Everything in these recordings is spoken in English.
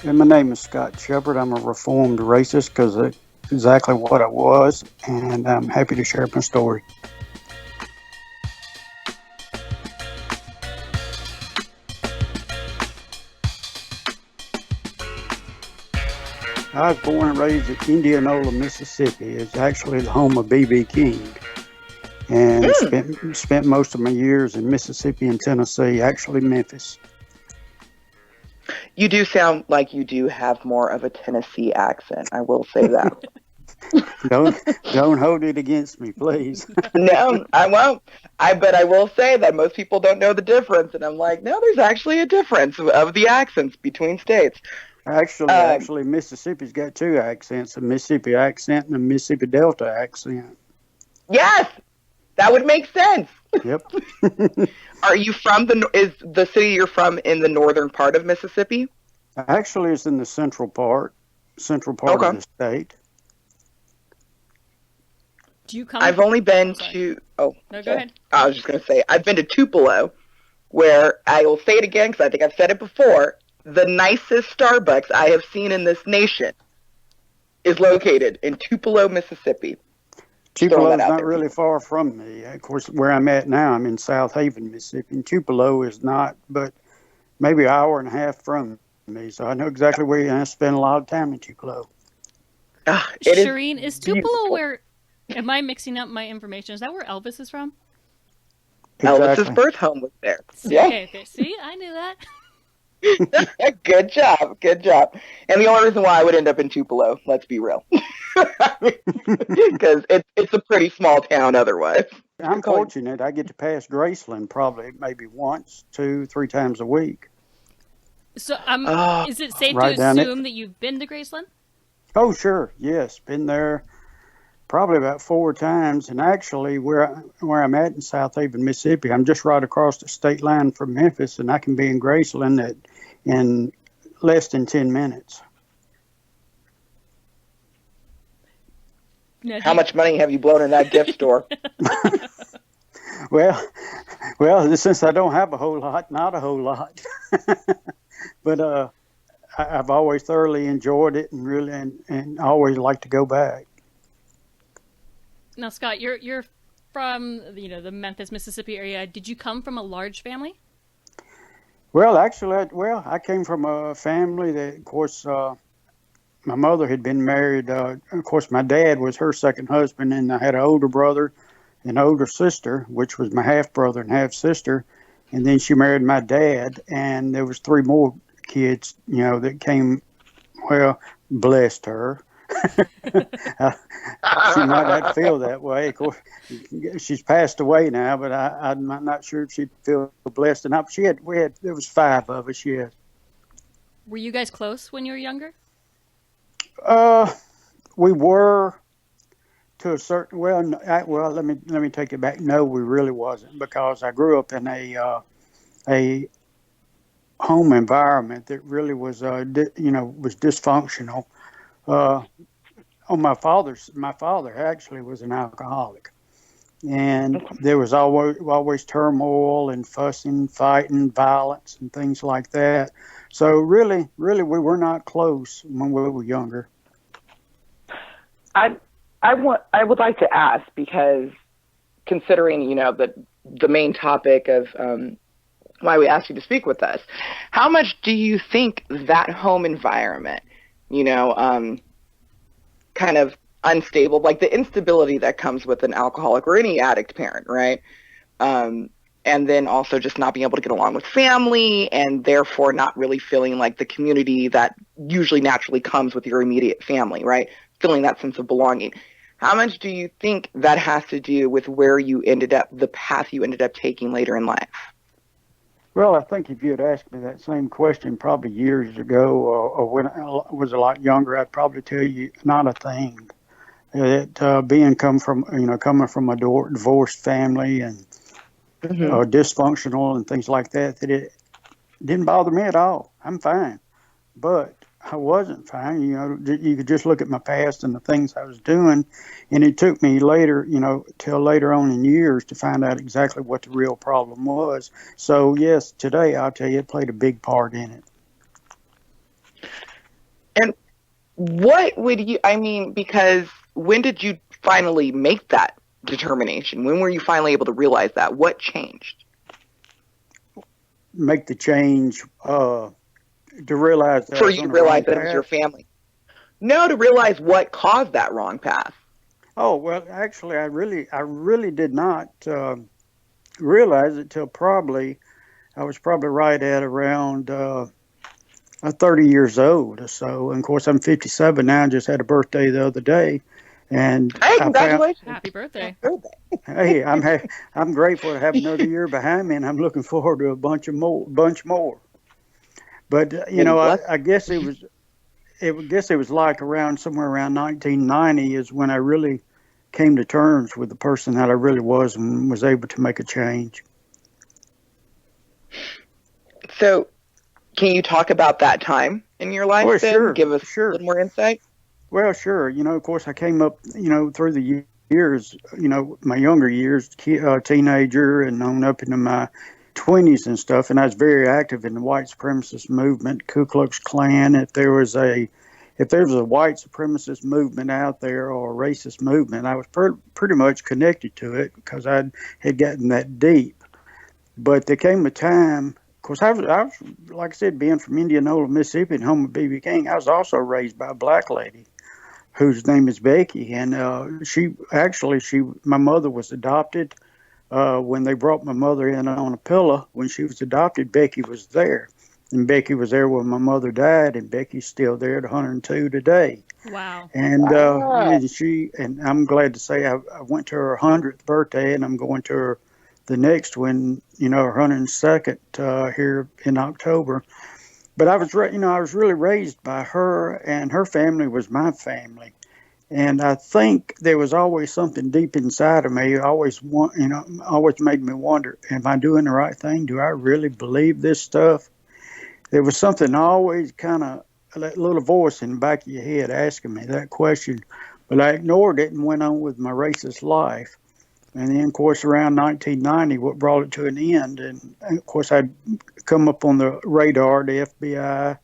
And my name is Scott Shepard. I'm a reformed racist because that's exactly what I was, and I'm happy to share my story. I was born and raised in Indianola, Mississippi. It's actually the home of B.B. King, and Mm, spent most of my years in Mississippi and Tennessee, actually Memphis. you do sound like you do have more of a Tennessee accent. I will say that. Don't don't hold it against me, please. No, I won't. But I will say that most people don't know the difference, and I'm like, no, there's actually a difference of the accents between states. Um, Actually, Mississippi's got two accents: a Mississippi accent and a Mississippi Delta accent. yes, that would make sense. Yep. Are you from is the city you're from in the northern part of Mississippi? Actually, it's in the central part of Okay. the state. Do you come? I've only been I'm sorry. to. Oh, No, go sorry. ahead. I was just going to say I've been to Tupelo, where I will say it again because I think I've said it before. The nicest Starbucks I have seen in this nation is located in Tupelo, Mississippi. Just throwing that Tupelo's out not there, really people. far from me. Of course, where I'm at now, I'm in South Haven, Mississippi. And Tupelo is not, but maybe an hour and a half from me. So I know exactly where I spend a lot of time in Tupelo. Ah, it is Shireen, is Tupelo beautiful. where? Am I mixing up my information? Is that where Elvis is from? Elvis's Exactly. birth home was there. See, Yeah. okay, okay. See, I knew that. Good job. Good job. And the only reason why I would end up in Tupelo, let's be real, because it's a pretty small town otherwise. I'm fortunate. I get to pass Graceland probably maybe once, two, three times a week. So, Oh, is it safe to Right down it. assume that you've been to Graceland? Oh, sure. Yes. Been there probably about four times. And actually, where I'm at in South Haven, Mississippi, I'm just right across the state line from Memphis, and I can be in Graceland in less than 10 minutes. No, how much money have you blown in that gift store? Well, since I don't have a whole lot, not a whole lot, but I've always thoroughly enjoyed it and really and always like to go back. Now, Scott, you're from the Memphis, Mississippi area. Did you come from a large family? Well, actually, I came from a family that, of course, my mother had been married. Of course, my dad was her second husband, and I had an older brother, an older sister, which was my half brother and half sister, and then she married my dad, and there was three more kids, that came. Well, blessed her. She might not feel that way. Of course, she's passed away now, but I'm not sure if she'd feel blessed enough. There was five of us. Yes. Were you guys close when you were younger? Uh, we were to a certain. Well, let me take it back. No, we really wasn't because I grew up in a home environment that really was was dysfunctional. Uh, my father actually was an alcoholic, and there was always turmoil and fussing, fighting, violence, and things like that. So really, we were not close when we were younger. I I would like to ask, because considering the main topic of why we asked you to speak with us, how much do you think that home environment, you know, kind of unstable, like the instability that comes with an alcoholic or any addict parent, right? And then also just not being able to get along with family, and therefore not really feeling like the community that usually naturally comes with your immediate family, right? Feeling that sense of belonging. How much do you think that has to do with where you ended up, the path you ended up taking later in life? Well, I think if you had asked me that same question probably years ago, or when I was a lot younger, I'd probably tell you not a thing. That coming from a divorced family and Mm-hmm. dysfunctional and things like that, that it didn't bother me at all. I'm fine, but I wasn't fine. You could just look at my past and the things I was doing, and it took me later, till later on in years to find out exactly what the real problem was. So yes, today I'll tell you, it played a big part in it. What would you, I mean, because when did you finally make that determination? When were you finally able to realize that? What changed? Make the change to realize that I For was you on to the realize wrong that it was your path. family? No, to realize what caused that wrong path. Oh well, actually, I really did not realize it till probably I was probably right at around 30 years old or so. And of course, I'm 57 now. Just had a birthday the other day, and Hey, I found, congratulations. Happy birthday. Happy birthday. hey, I'm grateful to have another year behind me, and I'm looking forward to a bunch more. But Many blessings. I guess it was like around somewhere around 1990 is when I really came to terms with the person that I really was and was able to make a change. So, can you talk about that time in your life Well, then? sure, Give us a sure. little more insight? Well, sure. Of course, I came up, through the years, my younger years, teenager, and on up into my 20s and stuff. And I was very active in the white supremacist movement, Ku Klux Klan. If there was a white supremacist movement out there or a racist movement, I was pretty much connected to it because I had gotten that deep. But there came a time. Of course, I was, like I said, being from Indianola, Mississippi, and home of B.B. King. I was also raised by a black lady whose name is Becky, and my mother was adopted. When they brought my mother in on a pillow when she was adopted, Becky was there, and Becky was there when my mother died, and Becky's still there at 102 today. Wow. Ah, And I'm glad to say I went to her 100th birthday, and I'm going to her the next one, her 102nd here in October. But I was really raised by her, and her family was my family. And I think there was always something deep inside of me, always made me wonder, am I doing the right thing? Do I really believe this stuff? There was something always kind of, that little voice in the back of your head asking me that question, but I ignored it and went on with my racist life. And then, of course, around 1990, what brought it to an end. And of course, I'd come up on the radar, the FBI.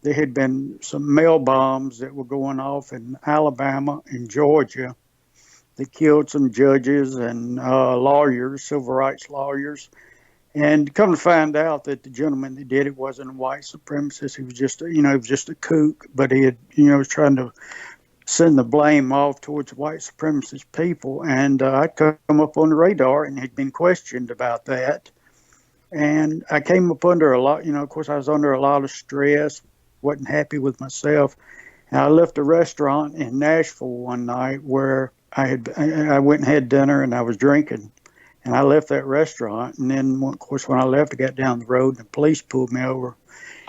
There had been some mail bombs that were going off in Alabama and Georgia that killed some judges and lawyers, civil rights lawyers. And come to find out that the gentleman that did it wasn't a white supremacist. He was he was just a kook, but he had, was trying to send the blame off towards white supremacist people. And I'd come up on the radar and had been questioned about that. And I came up under a lot, of course, I was under a lot of stress, wasn't happy with myself. And I left a restaurant in Nashville one night where I went and had dinner and I was drinking. And I left that restaurant. And then, of course, when I left, I got down the road and the police pulled me over.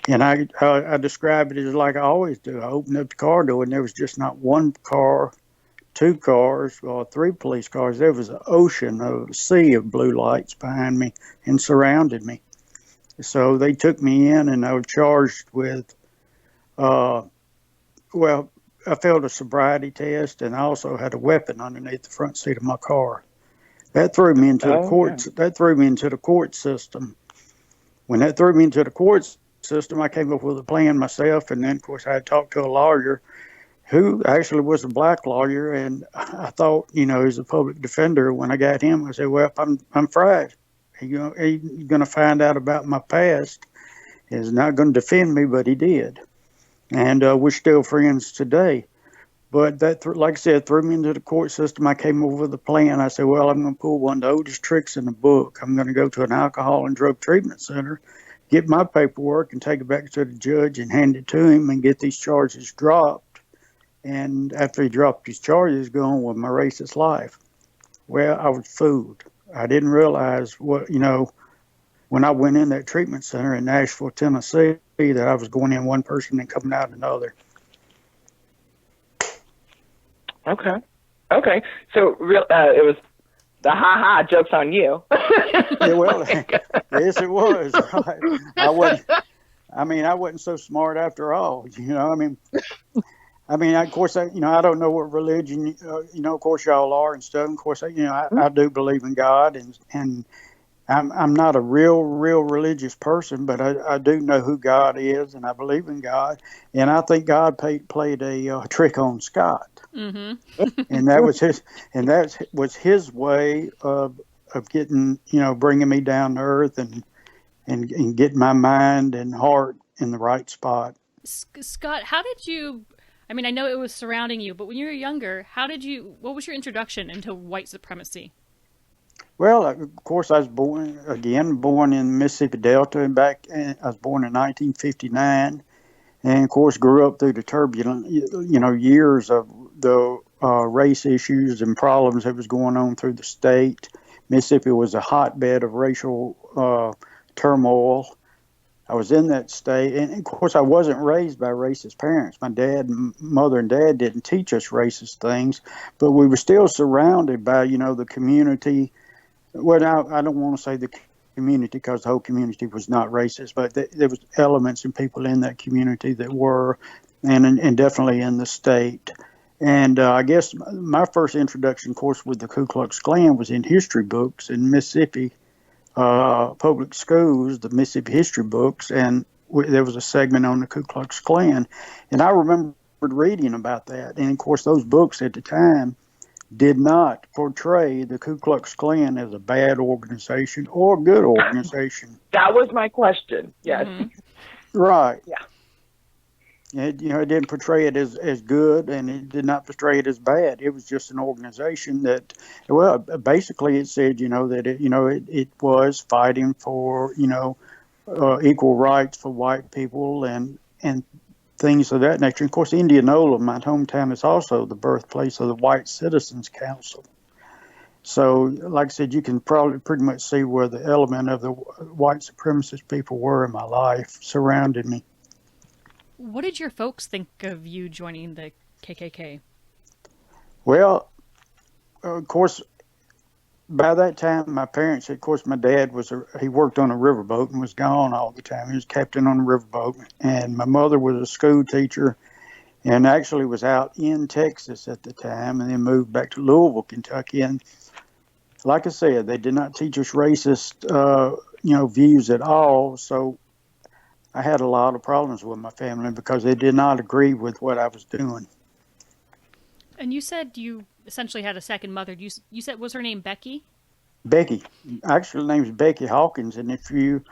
And I describe it as like I always do. I opened up the car door and there was just not one car, two cars, or three police cars. There was an ocean, a sea of blue lights behind me and surrounded me. So they took me in and I was charged with, uh, well, I failed a sobriety test and I also had a weapon underneath the front seat of my car. That threw me into the oh, yeah. courts. That threw me into the court system. When that threw me into the court system, I came up with a plan myself, and then of course I had talked to a lawyer who actually was a black lawyer, and I thought, as a public defender, when I got him, I said, "Well, I'm fried. He's going to find out about my past. He's not going to defend me, but he did, and we're still friends today." But that, like I said, threw me into the court system. I came over with a plan. I said, well, I'm going to pull one of the oldest tricks in the book. I'm going to go to an alcohol and drug treatment center, get my paperwork, and take it back to the judge and hand it to him and get these charges dropped. And after he dropped his charges, go on with my racist life. Well, I was fooled. I didn't realize when I went in that treatment center in Nashville, Tennessee, that I was going in one person and coming out another. Okay. Okay. So it was the ha ha joke's on you. Yeah, well, yes, it was. Right. I wasn't so smart after all. Of course, I don't know what religion, of course, y'all are and stuff. Of course, I do believe in God, and I'm not a real religious person, but I do know who God is, and I believe in God, and I think God played a trick on Scott, and that was his and that was his way of getting bringing me down to earth and getting my mind and heart in the right spot. Scott, how did you? I mean, I know it was surrounding you, but when you were younger, how did you? What was your introduction into white supremacy? Well, of course, I was born in Mississippi Delta, and I was born in 1959, and of course, grew up through the turbulent, years of the race issues and problems that was going on through the state. Mississippi was a hotbed of racial turmoil. I was in that state, and of course, I wasn't raised by racist parents. My mother and dad didn't teach us racist things, but we were still surrounded by, the community. Well, I don't want to say the community because the whole community was not racist, but there was elements and people in that community that were, and definitely in the state. And I guess my first introduction, of course, with the Ku Klux Klan was in history books in Mississippi public schools, the Mississippi history books, and there was a segment on the Ku Klux Klan, and I remembered reading about that. And of course, those books at the time did not portray the Ku Klux Klan as a bad organization or a good organization. That was my question. Yes. Right. Yeah. It didn't portray it as good, and it did not portray it as bad. It was just an organization that, well, basically it said, that it was fighting for, equal rights for white people and things of that nature. Of course, Indianola, my hometown, is also the birthplace of the White Citizens Council. So, like I said, you can probably pretty much see where the element of the white supremacist people were in my life, surrounded me. What did your folks think of you joining the KKK? Well, of course, by that time, my parents, of course, my dad he worked on a riverboat and was gone all the time. He was captain on a riverboat. And my mother was a school teacher and actually was out in Texas at the time and then moved back to Louisville, Kentucky. And like I said, they did not teach us racist, views at all. So I had a lot of problems with my family because they did not agree with what I was doing. And you said you essentially had a second mother. You said, was her name Becky? Becky. Actually, her name's Becky Hawkins. And if you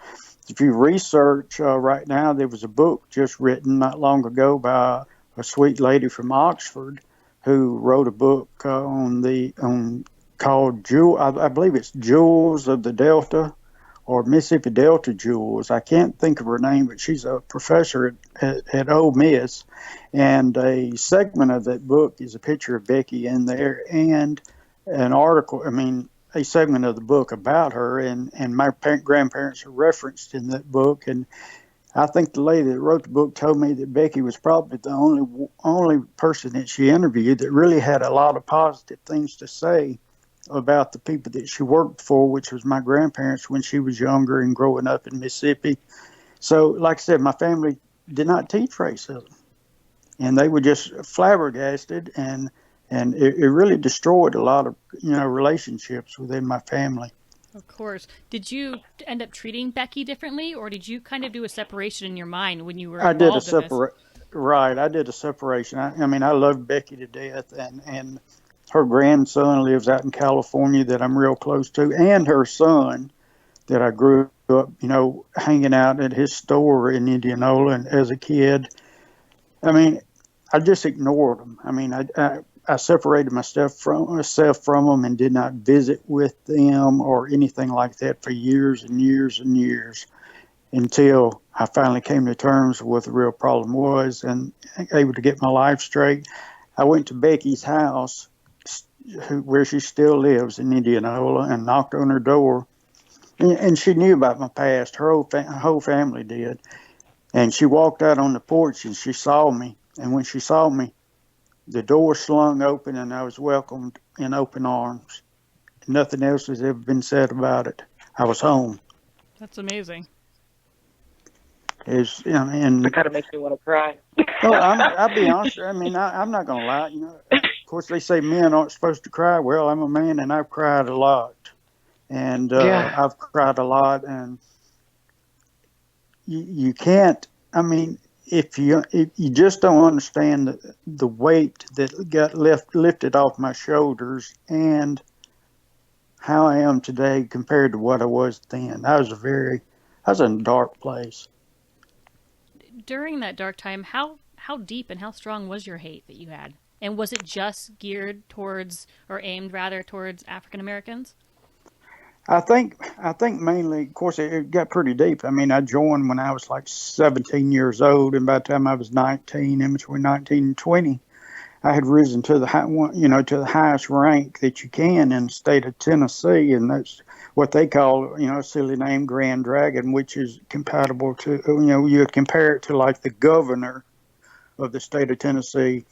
research right now, there was a book just written not long ago by a sweet lady from Oxford who wrote a book called Jewel. I believe it's Jewels of the Delta or Mississippi Delta Jewels. I can't think of her name, but she's a professor at Ole Miss. And a segment of that book is a picture of Becky in there and an article, a segment of the book about her. And my grandparents are referenced in that book. And I think the lady that wrote the book told me that Becky was probably the only person that she interviewed that really had a lot of positive things to say about the people that she worked for, which was my grandparents when she was younger and growing up in Mississippi. So, like I said, my family did not teach racism, and they were just flabbergasted, and it really destroyed a lot of relationships within my family. Of course. Did you end up treating Becky differently, or did you kind of do a separation in your mind when you were I did a involved in this? Right. I did a separation. I loved Becky to death, and her grandson lives out in California that I'm real close to, and her son that I grew up, hanging out at his store in Indianola and as a kid. I just ignored them. I separated myself from them and did not visit with them or anything like that for years and years and years until I finally came to terms with what the real problem was and able to get my life straight. I went to Becky's house where she still lives in Indianola and knocked on her door. And she knew about my past. Her whole family did. And she walked out on the porch and she saw me. And when she saw me, the door slung open and I was welcomed in open arms. Nothing else has ever been said about it. I was home. That's amazing. It kind of makes me want to cry. Well, I'll be honest. I'm not going to lie. Of course, they say men aren't supposed to cry. Well, I'm a man and I've cried a lot. and Yeah. I've cried a lot. And you can't. I mean, if you just don't understand the weight that got lifted off my shoulders and how I am today compared to what I was then. I was in a dark place. During that dark time, how deep and how strong was your hate that you had? And was it just geared towards, or aimed rather towards, African Americans? I think mainly, of course, it got pretty deep. I mean, I joined when I was like 17 years old, and by the time I was 19, in between 19 and 20, I had risen to to the highest rank that you can in the state of Tennessee, and that's what they call, a silly name, Grand Dragon, which is compatible to, you would compare it to like the governor of the state of Tennessee.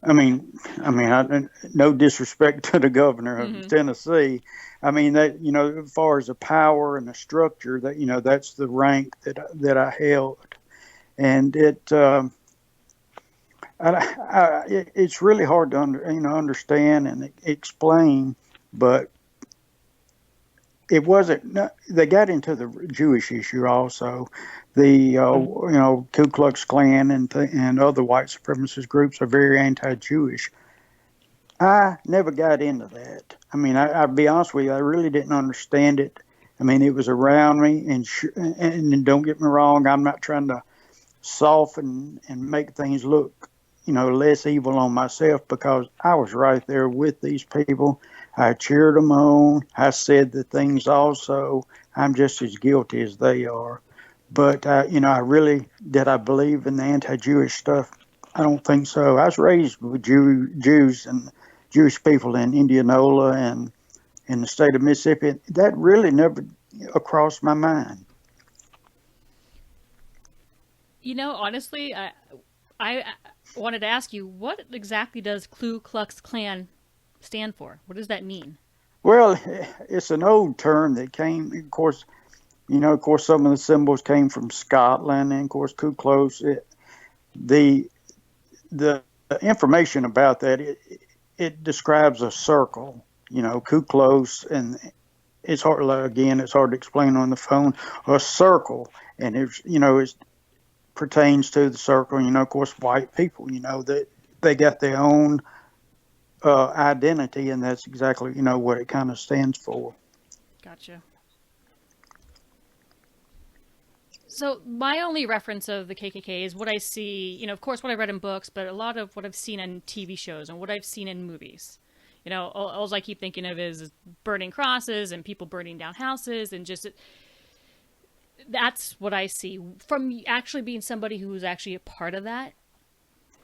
No disrespect to the governor of Mm-hmm. Tennessee. I mean that as far as the power and the structure, that that's the rank that I held, and it's really hard to understand and explain, but it wasn't. They got into the Jewish issue also. The Ku Klux Klan and other white supremacist groups are very anti-Jewish. I never got into that. I mean, I'll be honest with you, I really didn't understand it. I mean, it was around me, and don't get me wrong, I'm not trying to soften and make things look, less evil on myself, because I was right there with these people. I cheered them on. I said the things also. I'm just as guilty as they are. But, I really, did I believe in the anti-Jewish stuff? I don't think so. I was raised with Jews and Jewish people in Indianola and in the state of Mississippi. That really never crossed my mind. Honestly, I wanted to ask you, what exactly does Ku Klux Klan stand for? What does that mean? Well, it's an old term that came, of course, some of the symbols came from Scotland, and of course, Ku Klux. The the information about that, it describes a circle, Ku Klux, and it's hard to explain on the phone. A circle, and it pertains to the circle. Of course, white people, that they got their own identity, and that's exactly what it kind of stands for. Gotcha. So my only reference of the KKK is what I see, of course, what I read in books, but a lot of what I've seen on TV shows and what I've seen in movies. All I keep thinking of is burning crosses and people burning down houses, and just that's what I see from actually being somebody who was actually a part of that.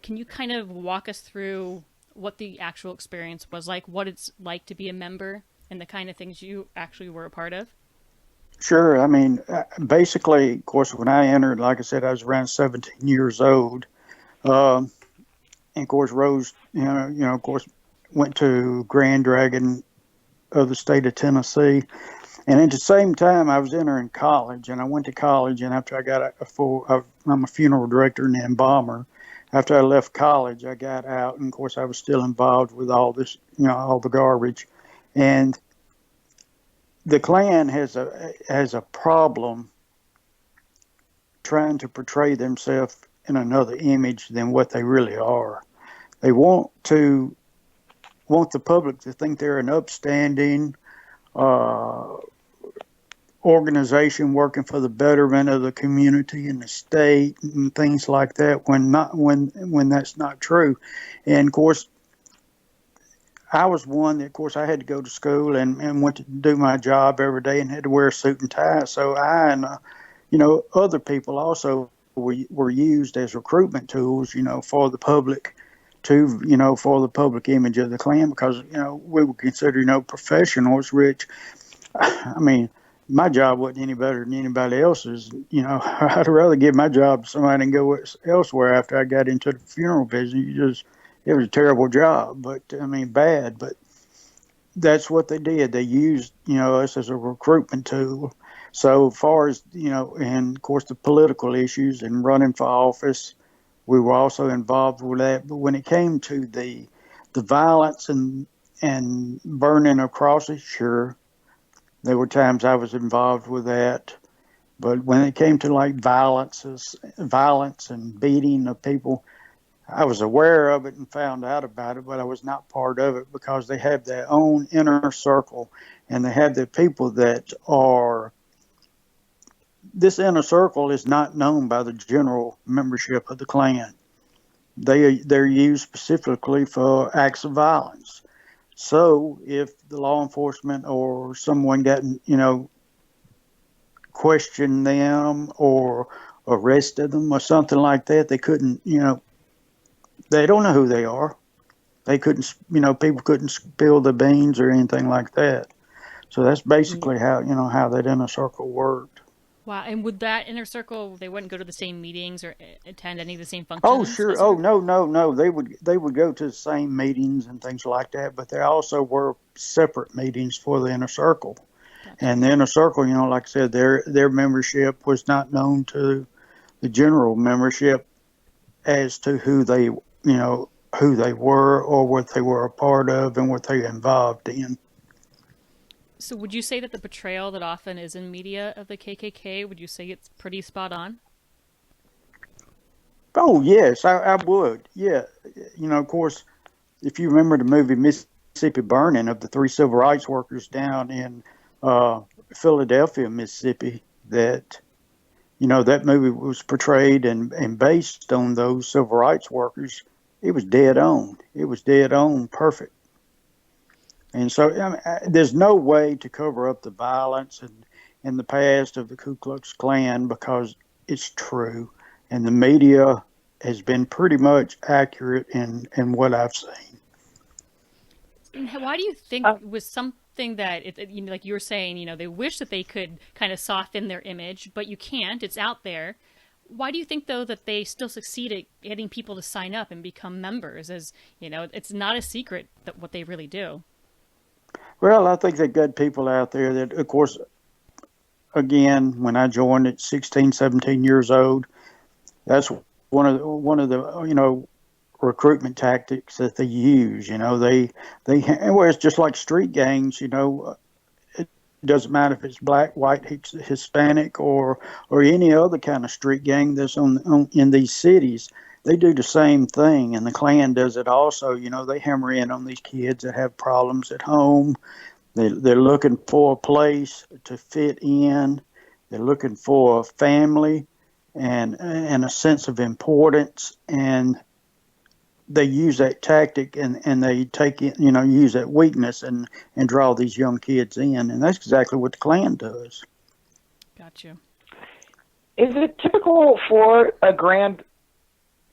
Can you kind of walk us through what the actual experience was like, what it's like to be a member, and the kind of things you actually were a part of? Sure. I mean, basically, of course, when I entered, like I said, I was around 17 years old. Um, and of course, Rose, of course, went to Grand Dragon of the state of Tennessee. And at the same time, I was entering college, and I went to college. And after I got I'm a funeral director and embalmer. After I left college, I got out, and of course, I was still involved with all this, all the garbage. And the Klan has a problem trying to portray themselves in another image than what they really are. They want the public to think they're an upstanding uh, organization working for the betterment of the community and the state and things like that. When that's not true. And of course, I was one that, of course, I had to go to school and went to do my job every day and had to wear a suit and tie. So I and other people also were used as recruitment tools, for the public for the public image of the Klan, because we were considered professionals. Which, I mean, my job wasn't any better than anybody else's. I'd rather give my job to somebody and go elsewhere after I got into the funeral business. It was a terrible job, but I mean bad. But that's what they did. They used us as a recruitment tool. So far as and of course the political issues and running for office, we were also involved with that. But when it came to the violence and burning of crosses, sure, There were times I was involved with that. But when it came to like violence and beating of people, I was aware of it and found out about it, but I was not part of it because they have their own inner circle and they have the people that are. This inner circle is not known by the general membership of the Klan. They're used specifically for acts of violence. So if the law enforcement or someone got questioned them or arrested them or something like that, they couldn't they don't know who they are. They couldn't people couldn't spill the beans or anything like that. So that's basically how that inner circle worked. Wow. And would that inner circle, they wouldn't go to the same meetings or attend any of the same Oh, functions sure. as a Oh, group? no, no, no. They would go to the same meetings and things like that, but there also were separate meetings for the inner circle. Gotcha. And the inner circle, like I said, their membership was not known to the general membership as to who they were or what they were a part of and what they involved in. So would you say that the portrayal that often is in media of the KKK, would you say it's pretty spot on? Oh yes, I would. Yeah, of course, if you remember the movie Mississippi Burning of the three civil rights workers down in uh, Philadelphia, Mississippi, that movie was portrayed and based on those civil rights workers. It was dead on. It was dead on, perfect. And so there's no way to cover up the violence and in the past of the Ku Klux Klan because it's true, and the media has been pretty much accurate in what I've seen. And why do you think it was something that, like you were saying, they wish that they could kind of soften their image, but you can't. It's out there. Why do you think, though, that they still succeed at getting people to sign up and become members? As it's not a secret that what they really do. Well, I think they've got people out there that, of course, again, when I joined at 16, 17 years old, that's one of the recruitment tactics that they use. Well, it's just like street gangs. It doesn't matter if it's black, white, Hispanic, or any other kind of street gang that's on in these cities. They do the same thing, and the Klan does it also. They hammer in on these kids that have problems at home. They're looking for a place to fit in. They're looking for a family and a sense of importance, and they use that tactic and they take it, use that weakness and draw these young kids in, and that's exactly what the Klan does. Got you. Is it typical for a grand?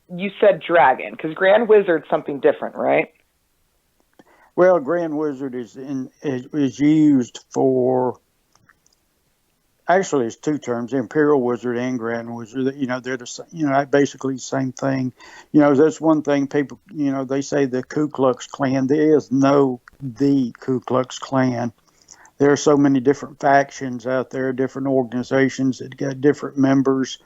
You said dragon, because Grand Wizard's something different, right? Well, Grand Wizard is used for. Actually, it's two terms: Imperial Wizard and Grand Wizard. They're basically the same thing. That's one thing people. They say the Ku Klux Klan. There is no the Ku Klux Klan. There are so many different factions out there, different organizations that got different members,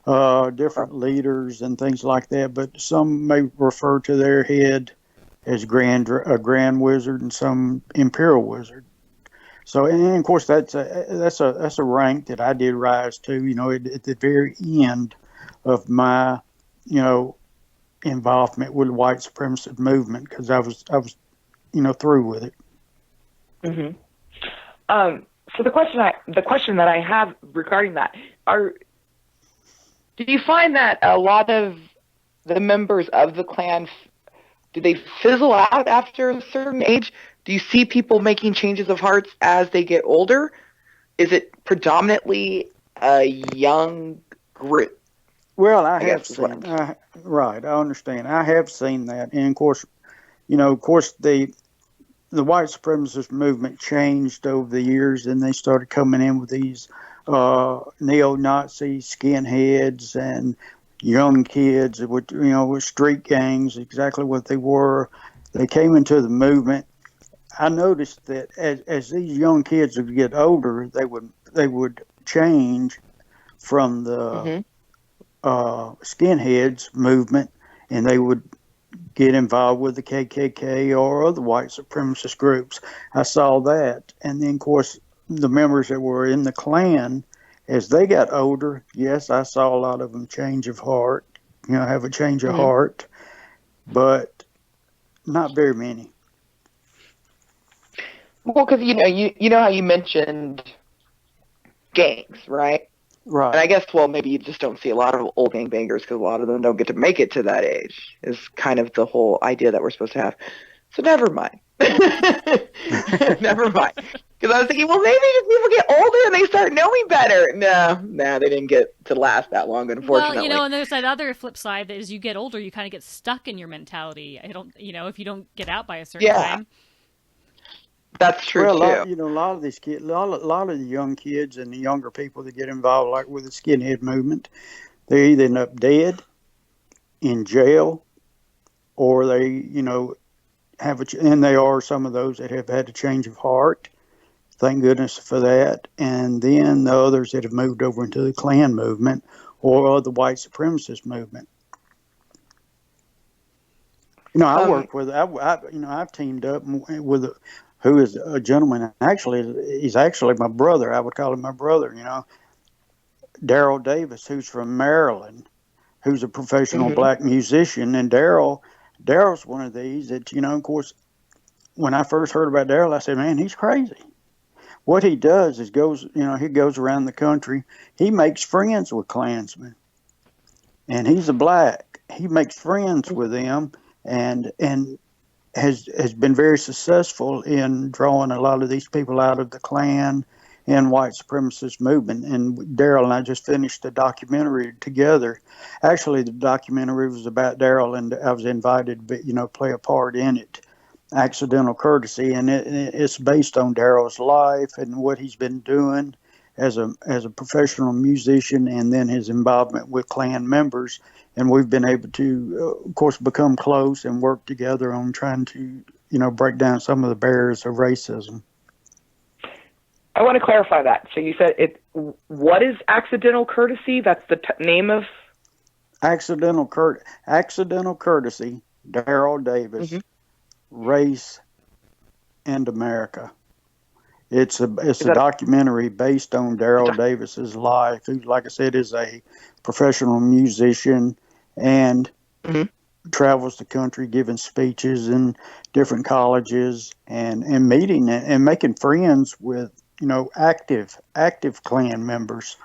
different leaders, and things like that. But some may refer to their head as a Grand Wizard, and some Imperial Wizard. So, and of course, that's a rank that I did rise to. At the very end of my, you know, involvement with the white supremacist movement, because I was through with it. Hmm. So the question that I have regarding that do you find that a lot of the members of the Klan, do they fizzle out after a certain age? Do you see people making changes of hearts as they get older? Is it predominantly a young group? Well, I I have guess is what seen, I'm. right. I understand. I have seen that, and of course, the white supremacist movement changed over the years, and they started coming in with these neo-Nazi skinheads and young kids with street gangs, exactly what they were. They came into the movement. I noticed that as these young kids would get older, they would change from the Hmm. skinheads movement, and they would get involved with the KKK or other white supremacist groups. I saw that, and then of course the members that were in the Klan, as they got older, yes, I saw a lot of them change of heart, have a change of Hmm. heart, but not very many. Well, because you know how you mentioned gangs, right? And Right. I guess, well, maybe you just don't see a lot of old gangbangers because a lot of them don't get to make it to that age. Is kind of the whole idea that we're supposed to have. So never mind. Never mind. Because I was thinking, well, maybe if people get older and they start knowing better. No, they didn't get to last that long, Well, unfortunately. and there's that other flip side that as you get older, you kind of get stuck in your mentality. I don't, if you don't get out by a certain Yeah, time. that's true Well, too. a lot of these kids, a lot of the young kids and the younger people that get involved, like with the skinhead movement, they either end up dead, in jail, or they, and they are some of those that have had a change of heart. Thank goodness for that. And then the others that have moved over into the Klan movement or the white supremacist movement. I Um, work with, I've teamed up with who is a gentleman. Actually, he's actually my brother. I would call him my brother. Daryl Davis, who's from Maryland, who's a professional mhm. black musician. And Daryl's one of these that, of course, when I first heard about Daryl, I said, man, he's crazy. What he does is he goes around the country. He makes friends with Klansmen, and he's a black. He makes friends with them, and has been very successful in drawing a lot of these people out of the Klan and white supremacist movement. And Daryl and I just finished a documentary together. Actually, the documentary was about Daryl, and I was invited to, play a part in it. Accidental Courtesy, and it's based on Daryl's life and what he's been doing as a professional musician, and then his involvement with Klan members. And we've been able to, of course, become close and work together on trying to, break down some of the barriers of racism. I want to clarify that. So you said it. What is accidental courtesy? That's the name of. Accidental Courtesy, Daryl Mhm. Davis, Race and America. It's Is a that documentary based on a Daryl doc? Davis's life, who, like I said, is a professional musician and Mhm. travels the country giving speeches in different colleges and meeting and making friends with active Klan members,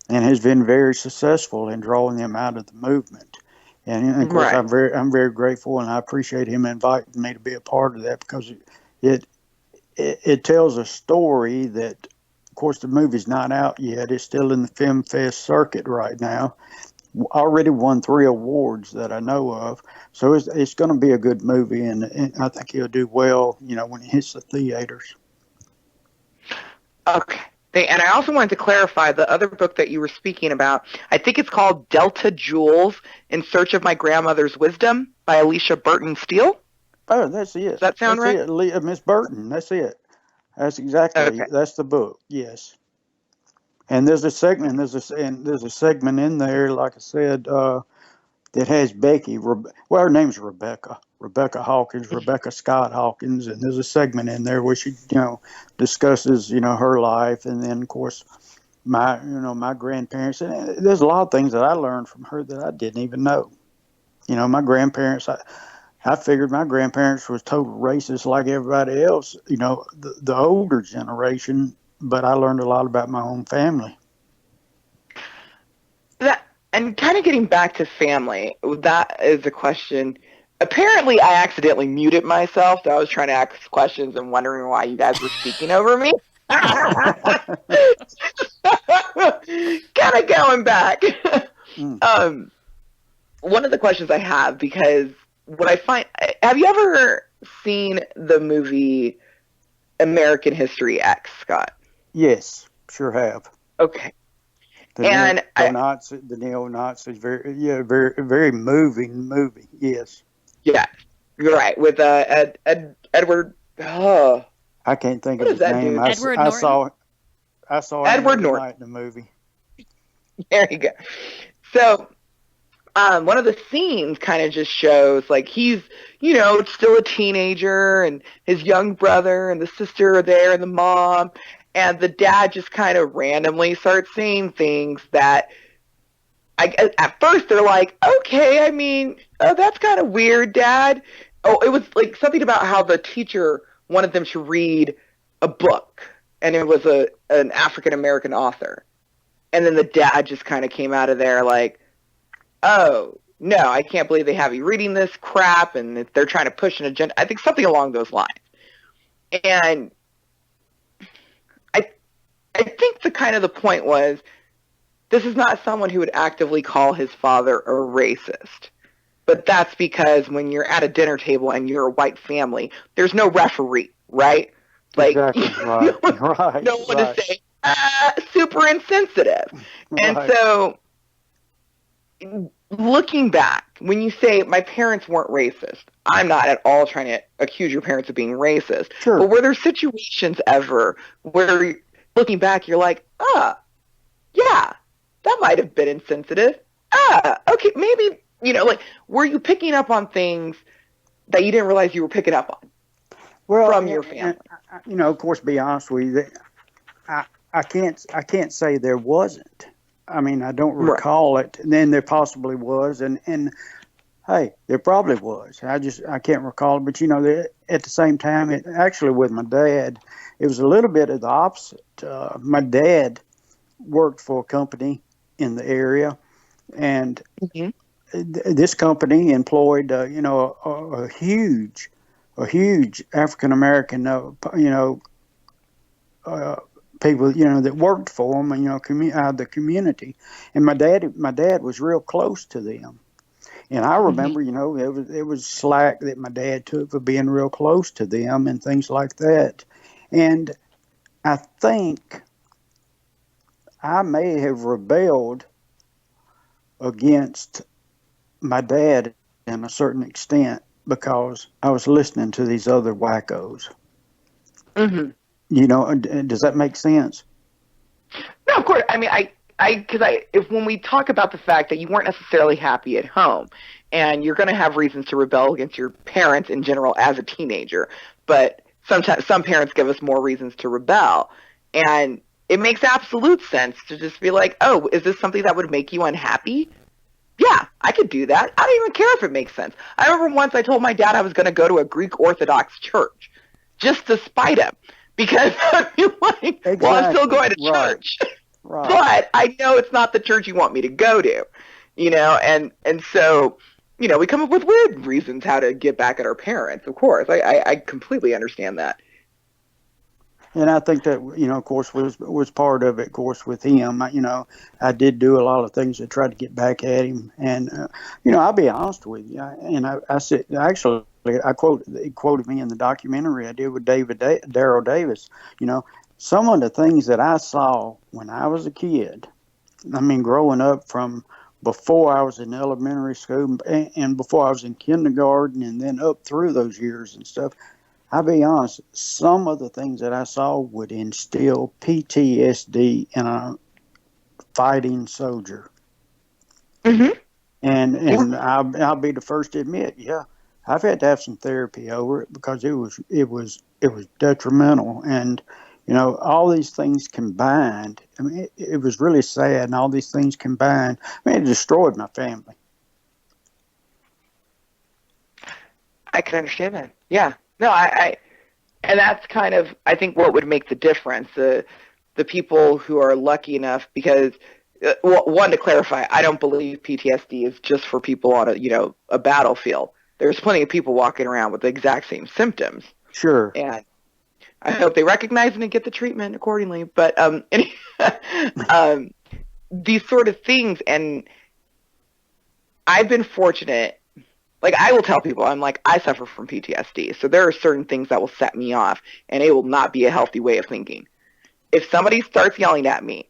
and has been very successful in drawing them out of the movement. And of course, Right. I'm very grateful, and I appreciate him inviting me to be a part of that, because it it tells a story that, of course, the movie's not out yet. It's still in the Film Fest circuit right now. Already won 3 awards that I know of. So it's going to be a good movie, and I think he'll do well, when he hits the theaters. Okay. And I also wanted to clarify the other book that you were speaking about. I think it's called Delta Jewels in Search of My Grandmother's Wisdom by Alicia Burton Steele. Oh, that's Does it. that sound That's right? it. Miss Burton. That's it. Okay. That's the book. Yes. And there's a segment. There's a segment in there, like I said, that has Becky. Well, her name's Rebecca. Rebecca Hawkins, Rebecca Scott Hawkins, and there's a segment in there where she, discusses, her life, and then of course my grandparents. And there's a lot of things that I learned from her that I didn't even know. My grandparents. I figured my grandparents was total racist like everybody else. The older generation, but I learned a lot about my own family. That and kind of getting back to family, that is a question. Apparently, I accidentally muted myself, so I was trying to ask questions and wondering why you guys were speaking over me. Kind of going back. Mm. um, One of the questions I have, because what I find, have you ever seen the movie American History X, Scott? Yes, sure have. Okay. The And neo-Nazis, very, very moving movie. Yes, yeah, you're right. With Edward, oh, I can't think what of is his that name. dude? Edward I Norton. saw him the Edward other Norton. night in the movie. There you go. So, one of the scenes kind of just shows like he's, still a teenager, and his young brother and the sister are there, and the mom, and the dad just kind of randomly starts saying things that at first they're like, okay, I mean, oh, that's kind of weird, Dad. Oh, it was like something about how the teacher wanted them to read a book, and it was an African American author. And then the dad just kind of came out of there like, oh, no, I can't believe they have you reading this crap, and they're trying to push an agenda. I think something along those lines. And I I think the point was, this is not someone who would actively call his father a racist. But that's because when you're at a dinner table and you're a white family, there's no referee, right? Like, Exactly. Right. Right. no one Right. to say, super insensitive. And Right. so, looking back, when you say my parents weren't racist, I'm not at all trying to accuse your parents of being racist. Sure. But were there situations ever where, looking back, you're like, yeah, that might have been insensitive. Okay, maybe, like, were you picking up on things that you didn't realize you were picking up on from your family? Of course, be honest with you, I can't say there wasn't. I mean, I don't recall it. And then there possibly was, and hey, there probably was. I can't recall it. But at the same time, it actually with my dad, it was a little bit of the opposite. My dad worked for a company in the area, and this company employed a huge African American people that worked for them, and out of the community. And my dad was real close to them. And I remember, it was slack that my dad took for being real close to them and things like that. And I think I may have rebelled against my dad in a certain extent because I was listening to these other wackos. Mm-hmm. Does that make sense? No, of course. I mean, if when we talk about the fact that you weren't necessarily happy at home, and you're going to have reasons to rebel against your parents in general as a teenager, but sometimes some parents give us more reasons to rebel, and it makes absolute sense to just be like, oh, is this something that would make you unhappy? Yeah, I could do that. I don't even care if it makes sense. I remember once I told my dad I was going to go to a Greek Orthodox church just to spite him because I feel like, exactly. Well, I'm still going to church. Right. But I know it's not the church you want me to go to, and so, we come up with weird reasons how to get back at our parents, of course. I completely understand that. And I think that, of course, was part of it, of course, with him. I did do a lot of things to try to get back at him. And, I'll be honest with you. And I said, actually, he quoted me in the documentary I did with Daryl Davis. Some of the things that I saw when I was a kid, I mean, growing up from before I was in elementary school and before I was in kindergarten and then up through those years and stuff, I'll be honest, some of the things that I saw would instill PTSD in a fighting soldier. Mm-hmm. And I'll be the first to admit, yeah, I've had to have some therapy over it because it was detrimental. And all these things combined, I mean, it was really sad, and all these things combined, I mean, it destroyed my family. I can understand that. Yeah. No, and that's kind of, I think, what would make the difference. The people who are lucky enough, because, one, to clarify, I don't believe PTSD is just for people on a battlefield. There's plenty of people walking around with the exact same symptoms. Sure. And I hope they recognize it and get the treatment accordingly. But these sort of things, and I've been fortunate. Like, I will tell people, I'm like, I suffer from PTSD. So there are certain things that will set me off, and it will not be a healthy way of thinking. If somebody starts yelling at me,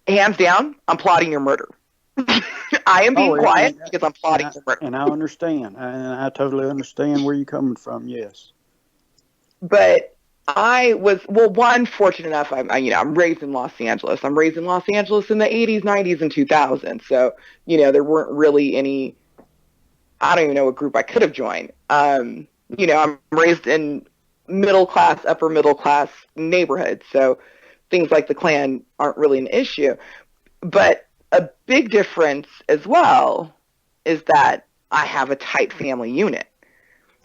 hands down, I'm plotting your murder. I am being quiet because I'm plotting your murder. And I understand. And I totally understand where you're coming from, yes. But I was, one, fortunate enough, I'm raised in Los Angeles. I'm raised in Los Angeles in the 80s, 90s, and 2000s. So, there weren't really any, I don't even know what group I could have joined. I'm raised in middle class, upper middle class neighborhood. So things like the Klan aren't really an issue. But a big difference as well is that I have a tight family unit.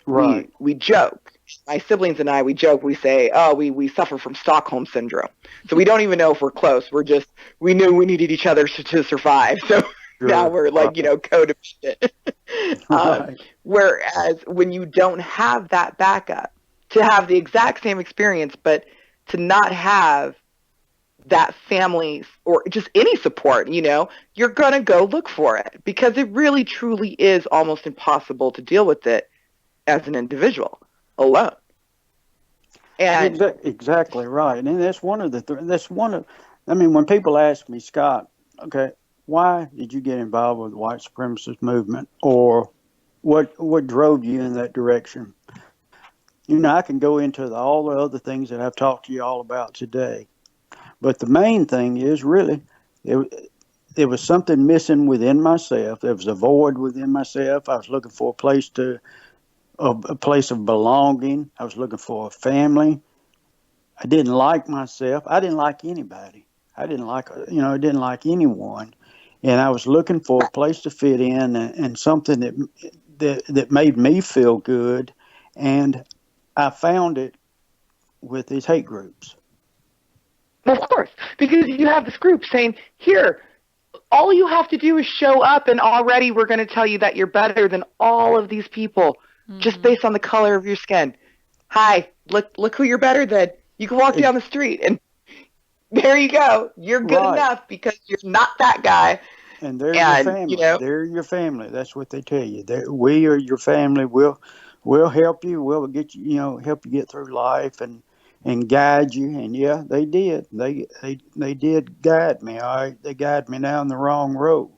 Right. We joke. My siblings and I, we joke. We say, "Oh, we suffer from Stockholm syndrome." So we don't even know if we're close. We knew we needed each other to survive. So now Sure. we're like, Right. codependent. um, Right. Whereas when you don't have that backup, to have the exact same experience, but to not have that family or just any support, you're going to go look for it because it really truly is almost impossible to deal with it as an individual alone. And Exactly right, and that's one of the that's one of. I mean, when people ask me, Scott, okay, why did you get involved with the white supremacist movement, or what drove you in that direction? I can go into all the other things that I've talked to you all about today, but the main thing is really it, there was something missing within myself. There was a void within myself. I was looking for a place of belonging. I was looking for a family. I didn't like myself. I didn't like anybody. I didn't like anyone. And I was looking for a place to fit in and something that made me feel good. And I found it with these hate groups. of course, because you have this group saying, here, all you have to do is show up, and already we're going to tell you that you're better than all of these people just Mm-hmm. based on the color of your skin. Hi, look who you're better than. You can walk down the street, and there you go. You're good Right. enough because you're not that guy. And they're your And, family. They're your family. That's what they tell you. We are your family. We'll help you. We'll get you, help you get through life and guide you. And yeah, they did. They did guide me. All right, they guided me down the wrong road.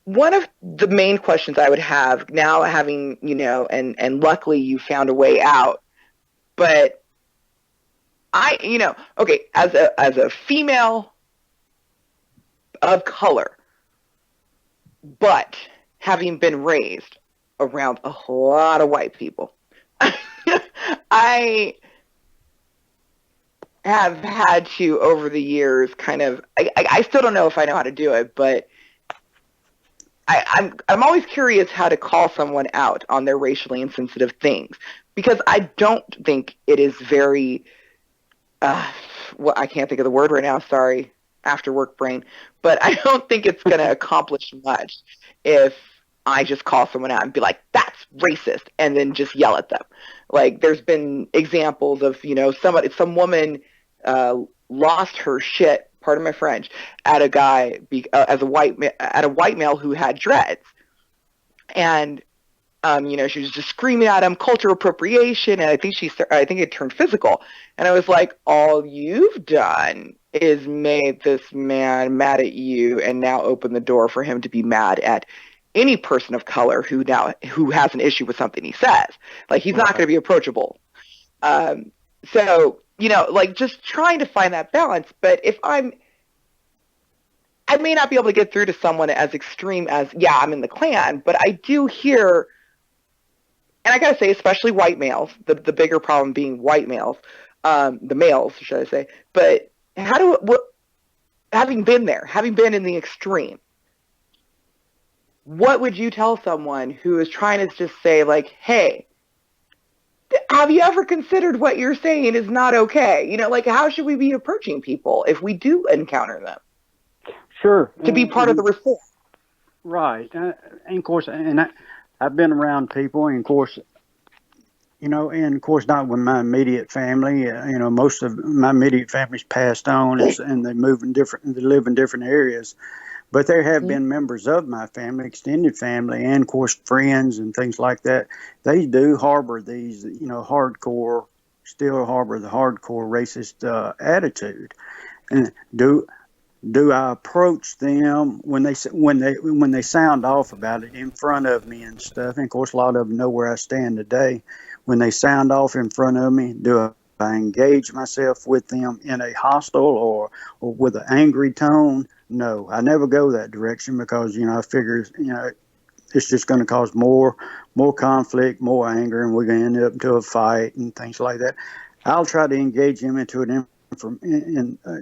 one of the main questions I would have now, having, and luckily you found a way out, but okay, as a female of color, but having been raised around a lot of white people, I have had to over the years kind of, I still don't know if I know how to do it, but I'm always curious how to call someone out on their racially insensitive things, because I don't think it is very well, I can't think of the word right now, sorry, after work brain, but I don't think it's going to accomplish much if I just call someone out and be like, that's racist, and then just yell at them. Like, there's been examples of, some woman uh, lost her shit, pardon my French, at a guy, at a white male who had dreads. And she was just screaming at him, cultural appropriation, and I think it turned physical. And I was like, all you've done is made this man mad at you, and now open the door for him to be mad at any person of color who has an issue with something he says. Like, he's not going Right. to be approachable. Um, so, like, just trying to find that balance. But I may not be able to get through to someone as extreme as, yeah, I'm in the Klan, but I do hear, and I gotta say, especially white males, the bigger problem being white males, the males, should I say? But having been there, having been in the extreme, what would you tell someone who is trying to just say, like, hey, have you ever considered what you're saying is not okay? Like, how should we be approaching people if we do encounter them Sure. to be part of the reform? Right. And of course, I've been around people, and of course, not with my immediate family. Most of my immediate family's passed on, and they live in different areas. But there have been members of my family, extended family, and of course friends and things like that. They do harbor these, still harbor the hardcore racist attitude. And do I approach them when they sound off about it in front of me and stuff? And of course, a lot of them know where I stand today. When they sound off in front of me, do I engage myself with them in a hostile or with an angry tone? No, I never go that direction because I figure it's just going to cause more conflict, more anger, and we're going to end up into a fight and things like that. I'll try to engage him into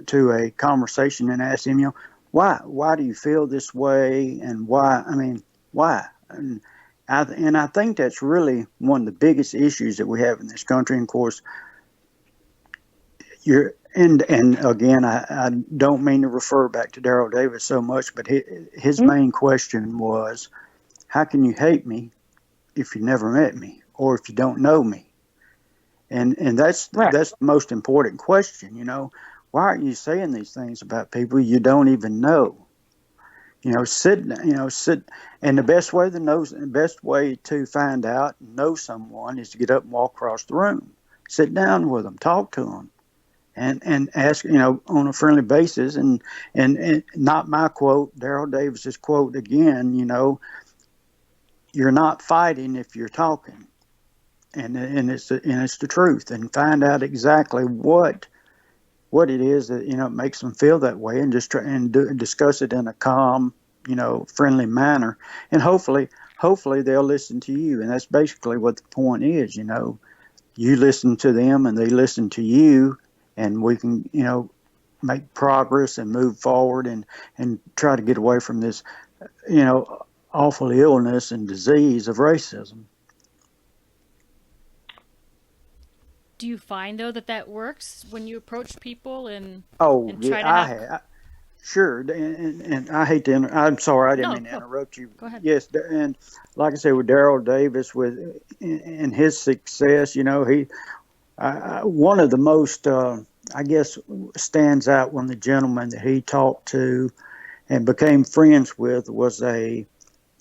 to a conversation and ask him, why do you feel this way, and why? I mean, why? And I think that's really one of the biggest issues that we have in this country. And of course, and again, I don't mean to refer back to Daryl Davis so much, but his Hmm? main question was, how can you hate me if you never met me or if you don't know me? And Right. that's the most important question. Why are you saying these things about people you don't even know? Sit. And the best way to find out and know someone is to get up and walk across the room, sit down with them, talk to them, and ask, on a friendly basis. And not my quote, Daryl Davis's quote again. You're not fighting if you're talking, and it's the truth. And find out exactly what it is that makes them feel that way, and just try and discuss it in a calm, friendly manner, and hopefully they'll listen to you. And that's basically what the point is. You listen to them and they listen to you, and we can make progress and move forward, and try to get away from this you know awful illness and disease of racism. Do you find though that that works when you approach people Oh and yeah, try to have sure. And I hate to I'm sorry, I didn't no, mean to no, interrupt you. go ahead. Yes, and like I said, with Daryl Davis, and his success, he one of the most I guess stands out. One of the gentlemen that he talked to and became friends with was a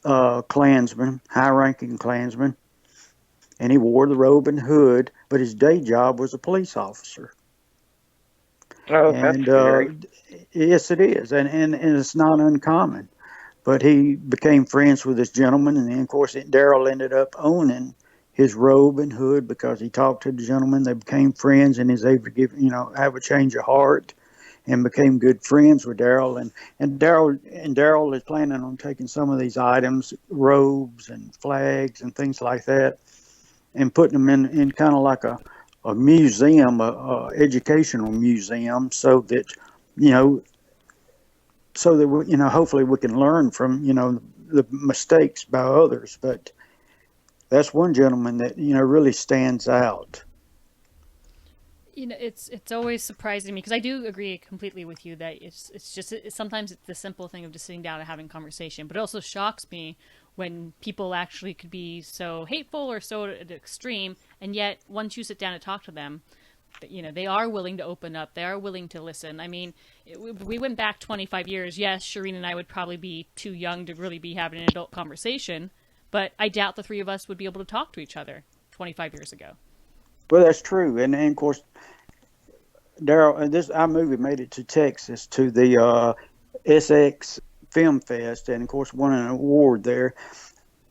Klansman, high-ranking Klansman, and he wore the robe and hood, but his day job was a police officer. Oh, that's And scary. yes, it is, and it's not uncommon. But he became friends with this gentleman, and then of course Daryl ended up owning his robe and hood because he talked to the gentleman. They became friends, and he's able to have a change of heart, and became good friends with Daryl. And Daryl is planning on taking some of these items, robes and flags and things like that, and putting them in kind of like a museum, a educational museum, you know so that hopefully we can learn from the mistakes by others. But that's one gentleman that really stands out. It's always surprising me because I do agree completely with you that it's just sometimes it's the simple thing of just sitting down and having conversation, but it also shocks me when people actually could be so hateful or so extreme, and yet once you sit down and talk to them, they are willing to open up, they are willing to listen. I mean, we went back 25 years. Yes, Shireen and I would probably be too young to really be having an adult conversation, but I doubt the three of us would be able to talk to each other 25 years ago. Well, that's true. And of course, Daryl, this our movie made it to Texas to the SX Film Fest, and of course won an award there.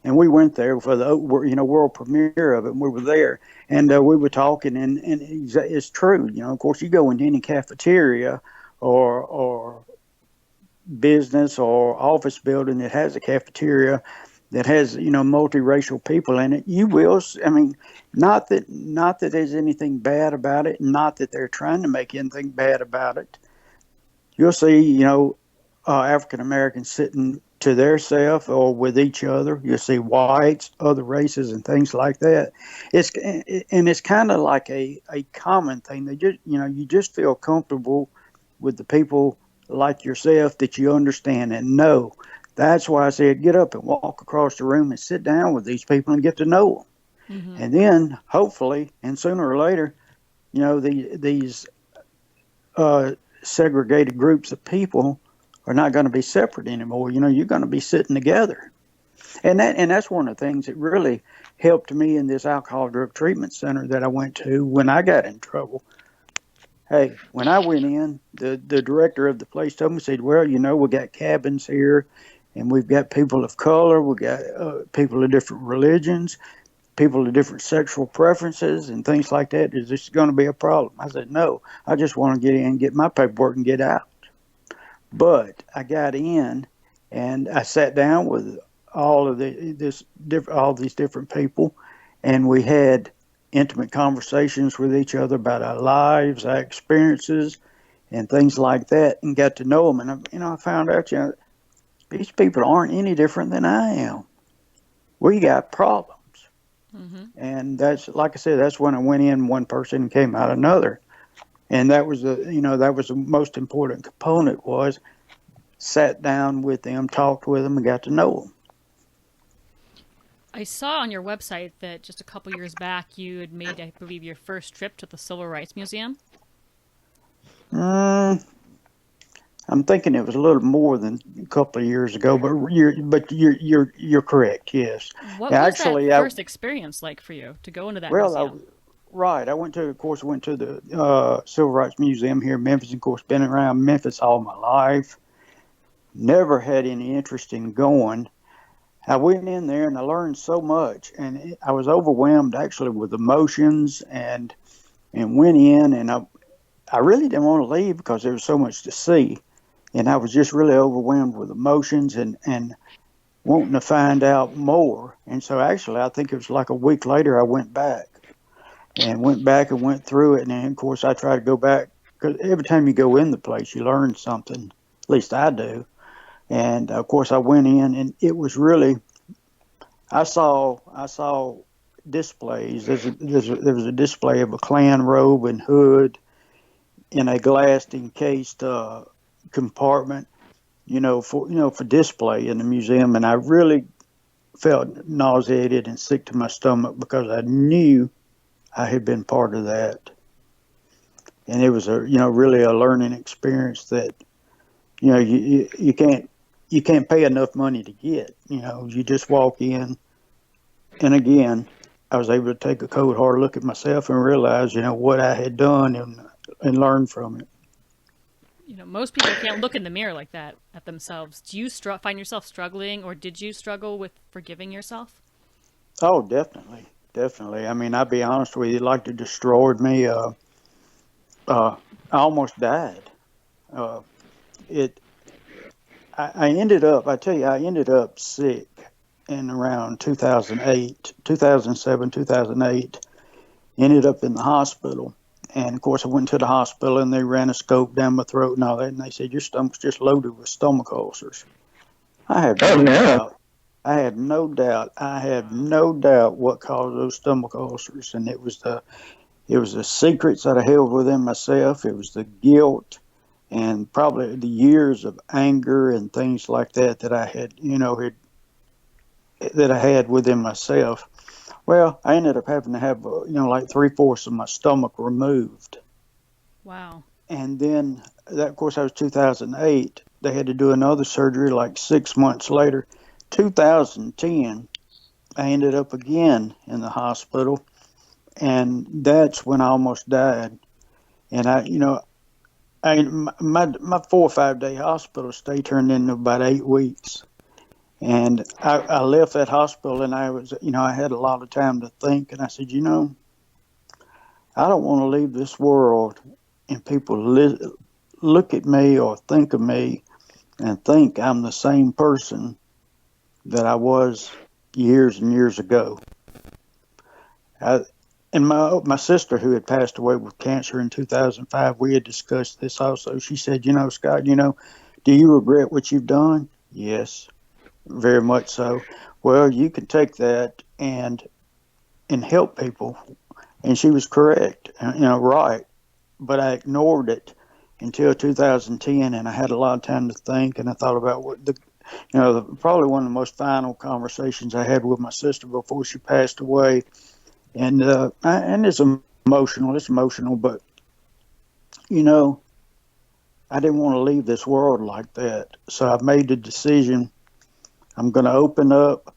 And we went there for the world premiere of it, and we were there, and we were talking, and it's true. Of course, you go into any cafeteria or business or office building that has a cafeteria that has multiracial people in it, you will. I mean, not that there's anything bad about it, not that they're trying to make anything bad about it. You'll see, African Americans sitting to their self or with each other. You'll see whites, other races, and things like that. It's kind of like a common thing. They just you just feel comfortable with the people like yourself that you understand and know. That's why I said get up and walk across the room and sit down with these people and get to know them. Mm-hmm. And then hopefully, and sooner or later, these uh, segregated groups of people are not going to be separate anymore. You're going to be sitting together. And that's one of the things that really helped me in this alcohol drug treatment center that I went to when I got in trouble. Hey, when I went in, the director of the place told me, said, "Well, we got cabins here, and we've got people of color, we got people of different religions, people of different sexual preferences, and things like that. Is this going to be a problem?" I said, "No, I just want to get in, get my paperwork, and get out." But I got in, and I sat down with all these different people, and we had intimate conversations with each other about our lives, our experiences, and things like that, and got to know them. And I found out, these people aren't any different than I am. We got problems, Hmm. and that's like I said. That's when I went in one person and came out another, and that was the most important component was sat down with them, talked with them, and got to know them. I saw on your website that just a couple years back you had made, I believe, your first trip to the Civil Rights Museum. Mm, I'm thinking it was a little more than a couple of years ago, but you're correct. Yes, What was that actually, first experience like for you to go into that well, museum? right. Of course, I went to the Civil Rights Museum here in Memphis. Of course, been around Memphis all my life. Never had any interest in going. I went in there and I learned so much, and I was overwhelmed actually with emotions, and went in, and I really didn't want to leave because there was so much to see, and I was just really overwhelmed with emotions and wanting to find out more. And so actually, I think it was like a week later, I went back and went through it, and then of course I try to go back because every time you go in the place, you learn something. At least I do. And of course, I went in, and it was really I saw displays. There was a display of a Klan robe and hood in a glass encased compartment, for display in the museum, and I really felt nauseated and sick to my stomach because I knew I had been part of that, and it was really a learning experience that you can't pay enough money to get. You just walk in, and again, I was able to take a cold hard look at myself and realize what I had done and learn from it. Most people can't look in the mirror like that at themselves. Do you find yourself struggling, or did you struggle with forgiving yourself? Oh, definitely, definitely. I mean, I'll be honest with you, like it destroyed me. Uh, I almost died. Uh, it. I ended up. I tell you, I ended up sick in around 2008, 2007, 2008. Ended up in the hospital, and of course, I went to the hospital, and they ran a scope down my throat and all that, and they said your stomach's just loaded with stomach ulcers. I have Oh no no. doubt. I had no doubt. I had no doubt what caused those stomach ulcers, and it was the secrets that I held within myself. It was the guilt, and probably the years of anger and things like that that I had, that I had within myself. Well, I ended up having to have, like three-fourths of my stomach removed, Wow. and then that, of course, that was 2008. They had to do another surgery like 6 months later. 2010, I ended up again in the hospital, and that's when I almost died. And my 4 or 5 day hospital stay turned into about 8 weeks. And I left that hospital, and I had a lot of time to think, and I said, I don't want to leave this world and people look at me or think of me and think I'm the same person that I was years and years ago. I, and my sister, who had passed away with cancer in 2005, we had discussed this also. She said, Scott, do you regret what you've done? Yes, very much so. Well, you can take that and help people. And she was correct, right. But I ignored it until 2010, and I had a lot of time to think, and I thought about probably one of the most final conversations I had with my sister before she passed away, and it's emotional. It's emotional, but you know, I didn't want to leave this world like that. So I made the decision. I'm going to open up.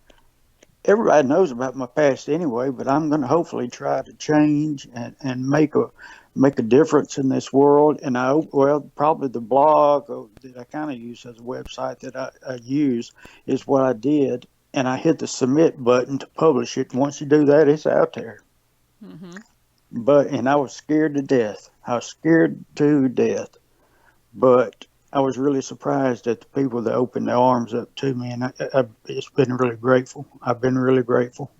Everybody knows about my past anyway, but I'm going to hopefully try to change and make a difference in this world. And probably the blog that I kind of use as a website that I use is what I did. And I hit the submit button to publish it. And once you do that, it's out there. Mm-hmm. And I was scared to death. I was scared to death. But I was really surprised at the people that opened their arms up to me, and it's been really grateful. I've been really grateful.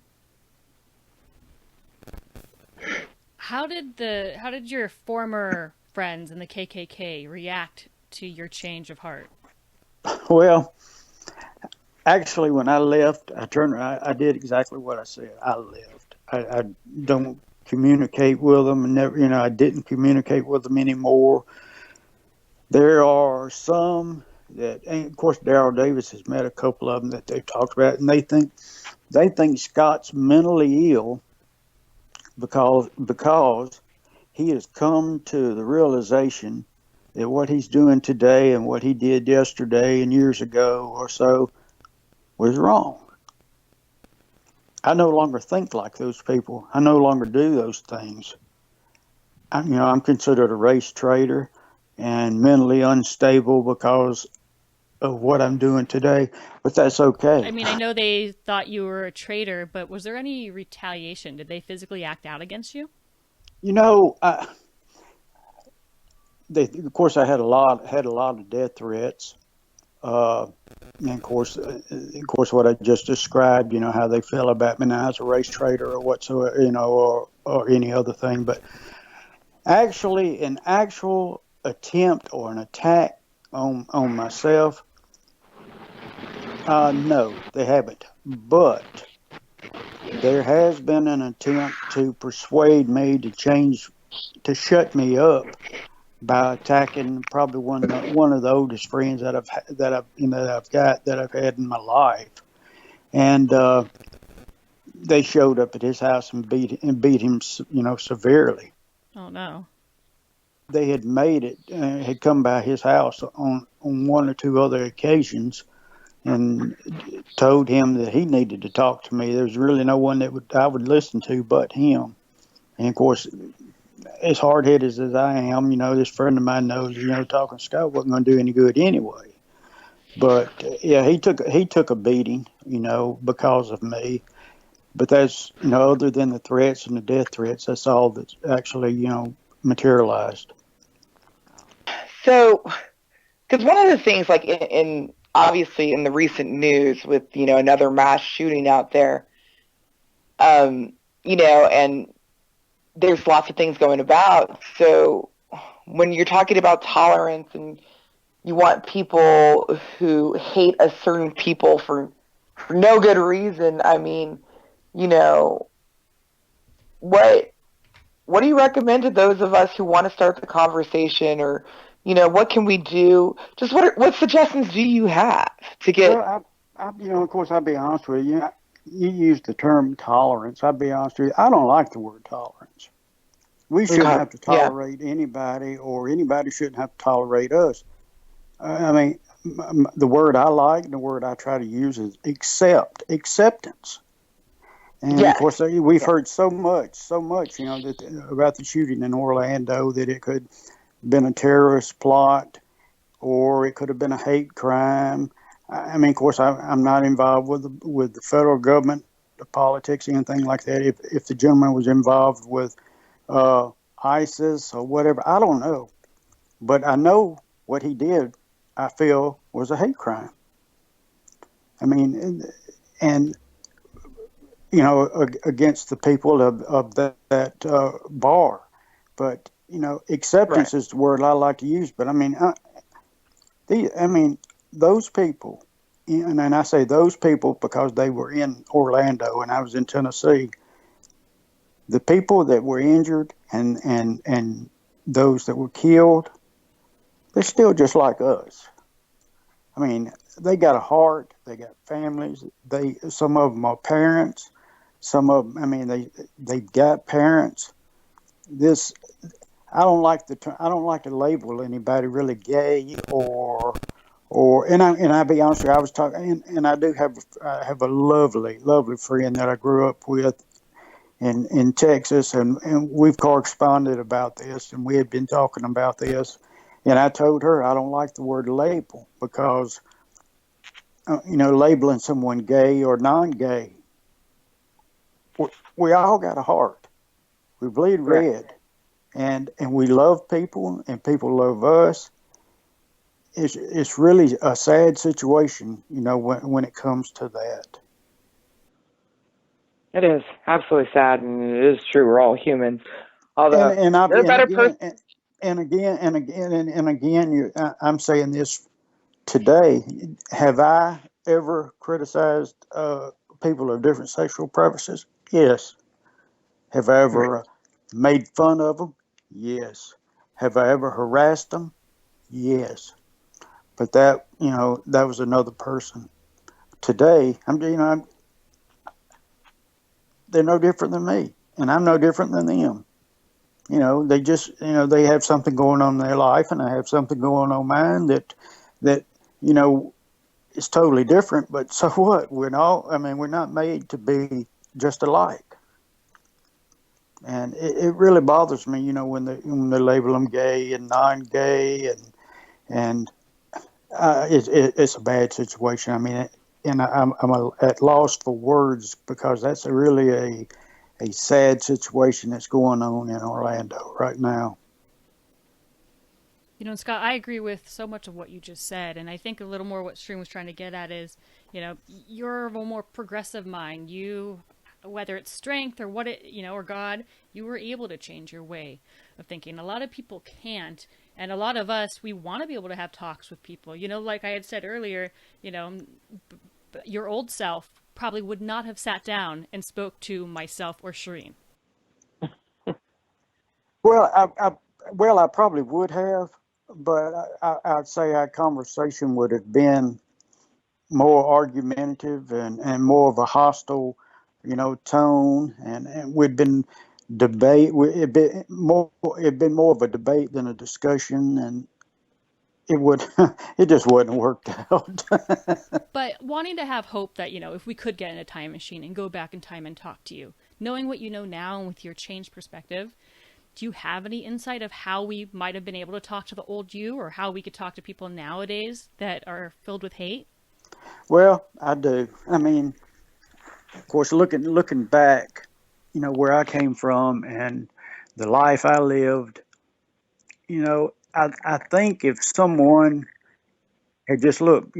How did your former friends in the KKK react to your change of heart? Well, actually, when I left, I did exactly what I said. I left. I don't communicate with them, and never, I didn't communicate with them anymore. There are some that, and of course, Daryl Davis has met a couple of them that they've talked about, and they think Scott's mentally ill because he has come to the realization that what he's doing today and what he did yesterday and years ago or so was wrong. I no longer think like those people. I no longer do those things. I'm considered a race traitor and mentally unstable because of what I'm doing today, but that's I okay. mean, I know they thought you were a traitor, but was there any retaliation? Did they physically act out against you? You know, I, of course, I had a lot of death threats. Uh, and of course, what I just described, how they feel about me now as a race traitor or whatsoever, or any other thing. But actually, an actual attempt or an attack on myself, no, they haven't. But there has been an attempt to persuade me to shut me up by attacking probably one of the oldest friends that I've had in my life, and they showed up at his house and beat him, severely. Oh no. They had come by his house on one or two other occasions and told him that he needed to talk to me. There's really no one that I would listen to but him. And of course, as hard headed as I am, this friend of mine knows, talking to Scott wasn't going to do any good anyway. But yeah, he took a beating, because of me. But that's, other than the threats and the death threats, that's all that's actually, materialized. So, because one of the things, like in obviously in the recent news with another mass shooting out there, um, and there's lots of things going about. So when you're talking about tolerance and you want people who hate a certain people for no good reason, I mean, you know, what what do you recommend to those of us who want to start the conversation, or what can we do? Just what suggestions do you have to Well, get? of course, I'll be honest with you. You used the term tolerance. I'll be honest with you. I don't like the word tolerance. We shouldn't Okay, have to yeah, tolerate anybody, or anybody shouldn't have to tolerate us. I mean, the word I like and the word I try to use is acceptance. And of yes, course, we've yeah, heard so much, about the shooting in Orlando, that it could have been a terrorist plot or it could have been a hate crime. I mean, of course, I'm not involved with the federal government, the politics, anything like that. If the gentleman was involved with uh, ISIS or whatever, I don't know, but I know what he did. I feel was a hate crime. I mean, and against the people of that bar. But right, acceptance is the word I like to use. But I mean, I mean, those people, and I say those people because they were in Orlando and I was in Tennessee. The people that were injured and those that were killed, they're still just like us. I mean, they got a heart, they got families. Some of them are parents. Some of them, I mean, they've got parents. This I don't like to label anybody really gay and I be honest with you, I was talking, and I have a lovely friend that I grew up with in Texas, and we've corresponded about this, and we had been talking about this, and I told her I don't like the word label because labeling someone gay or non-gay, we, we all got a heart, we bleed right, red, and we love people, and people love us. it's really a sad situation, when it comes to that. It is absolutely sad, and it is true. We're all human. And Although and I you're a and better again person. and again, I'm saying this today. Have I ever criticized people of different sexual preferences? Yes. Have I Right. ever made fun of them? Yes. Have I ever harassed them? Yes. But that was another person. Today, they're no different than me, and I'm no different than them. They just, they have something going on in their life, and I have something going on mine that, you know, is totally different. But so what? We're not made to be just alike. And it really bothers me, when they label them gay and non-gay, and it's a bad situation. I mean, and I'm at loss for words because that's really a sad situation that's going on in Orlando right now. Scott, I agree with so much of what you just said, and I think a little more what Stream was trying to get at is, you're of a more progressive mind. You, whether it's strength or or God, you were able to change your way of thinking. A lot of people can't, and a lot of us, we want to be able to have talks with people. Like I had said earlier, your old self probably would not have sat down and spoke to myself or Shireen. Well, I probably would have, but I'd say our conversation would have been more argumentative and more of a hostile, tone, and we'd been debate. It'd been more of a debate than a discussion, and it would it just wouldn't have worked out. But wanting to have hope that, if we could get in a time machine and go back in time and talk to you, knowing what you know now and with your changed perspective, do you have any insight of how we might have been able to talk to the old you, or how we could talk to people nowadays that are filled with hate? Well, I do. I mean, of course, looking back, where I came from and the life I lived, I think if someone had just looked,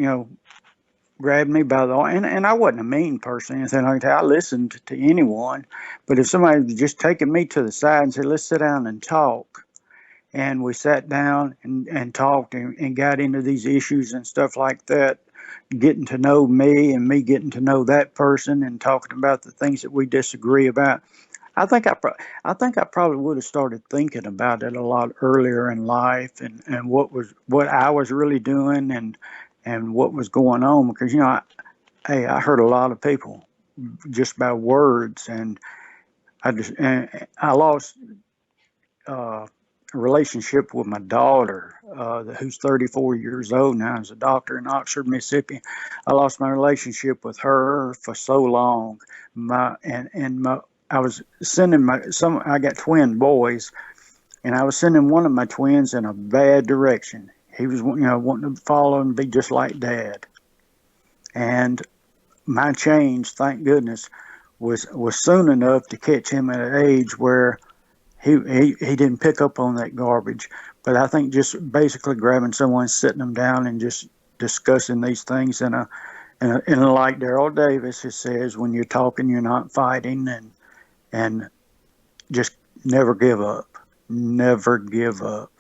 grabbed me by the arm, and I wasn't a mean person, anything like that. I listened to anyone, but if somebody had just taken me to the side and said, "Let's sit down and talk," and we sat down and talked and got into these issues and stuff like that, getting to know me and me getting to know that person and talking about the things that we disagree about. I think I probably would have started thinking about it a lot earlier in life, and what I was really doing, and what was going on, because I hurt a lot of people just by words, and I lost uh, a relationship with my daughter, who's 34 years old now, is a doctor in Oxford, Mississippi. I lost my relationship with her for so long. My and my I was sending my some. I got twin boys, and I was sending one of my twins in a bad direction. He was, wanting to follow and be just like dad. And my change, thank goodness, was soon enough to catch him at an age where he didn't pick up on that garbage. But I think just basically grabbing someone, sitting them down, and just discussing these things in a like Daryl Davis, it says, when you're talking, you're not fighting, and just never give up, never give up.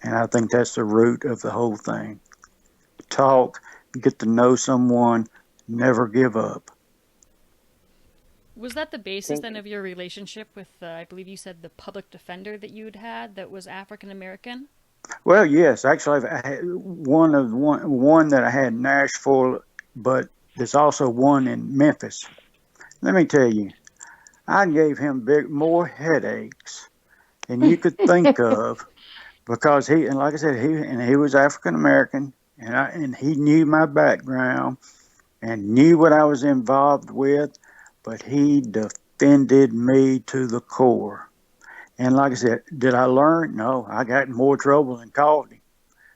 And I think that's the root of the whole thing. Talk, get to know someone, never give up. Was that the basis Think then of your relationship with, I believe you said, the public defender that you'd had that was African American? Well, yes, actually, I had one that I had in Nashville, but there's also one in Memphis. Let me tell you, I gave him more headaches than you could think of, because and like I said, he was African American, and he knew my background and knew what I was involved with, but he defended me to the core. And like I said, did I learn? No, I got in more trouble and called him,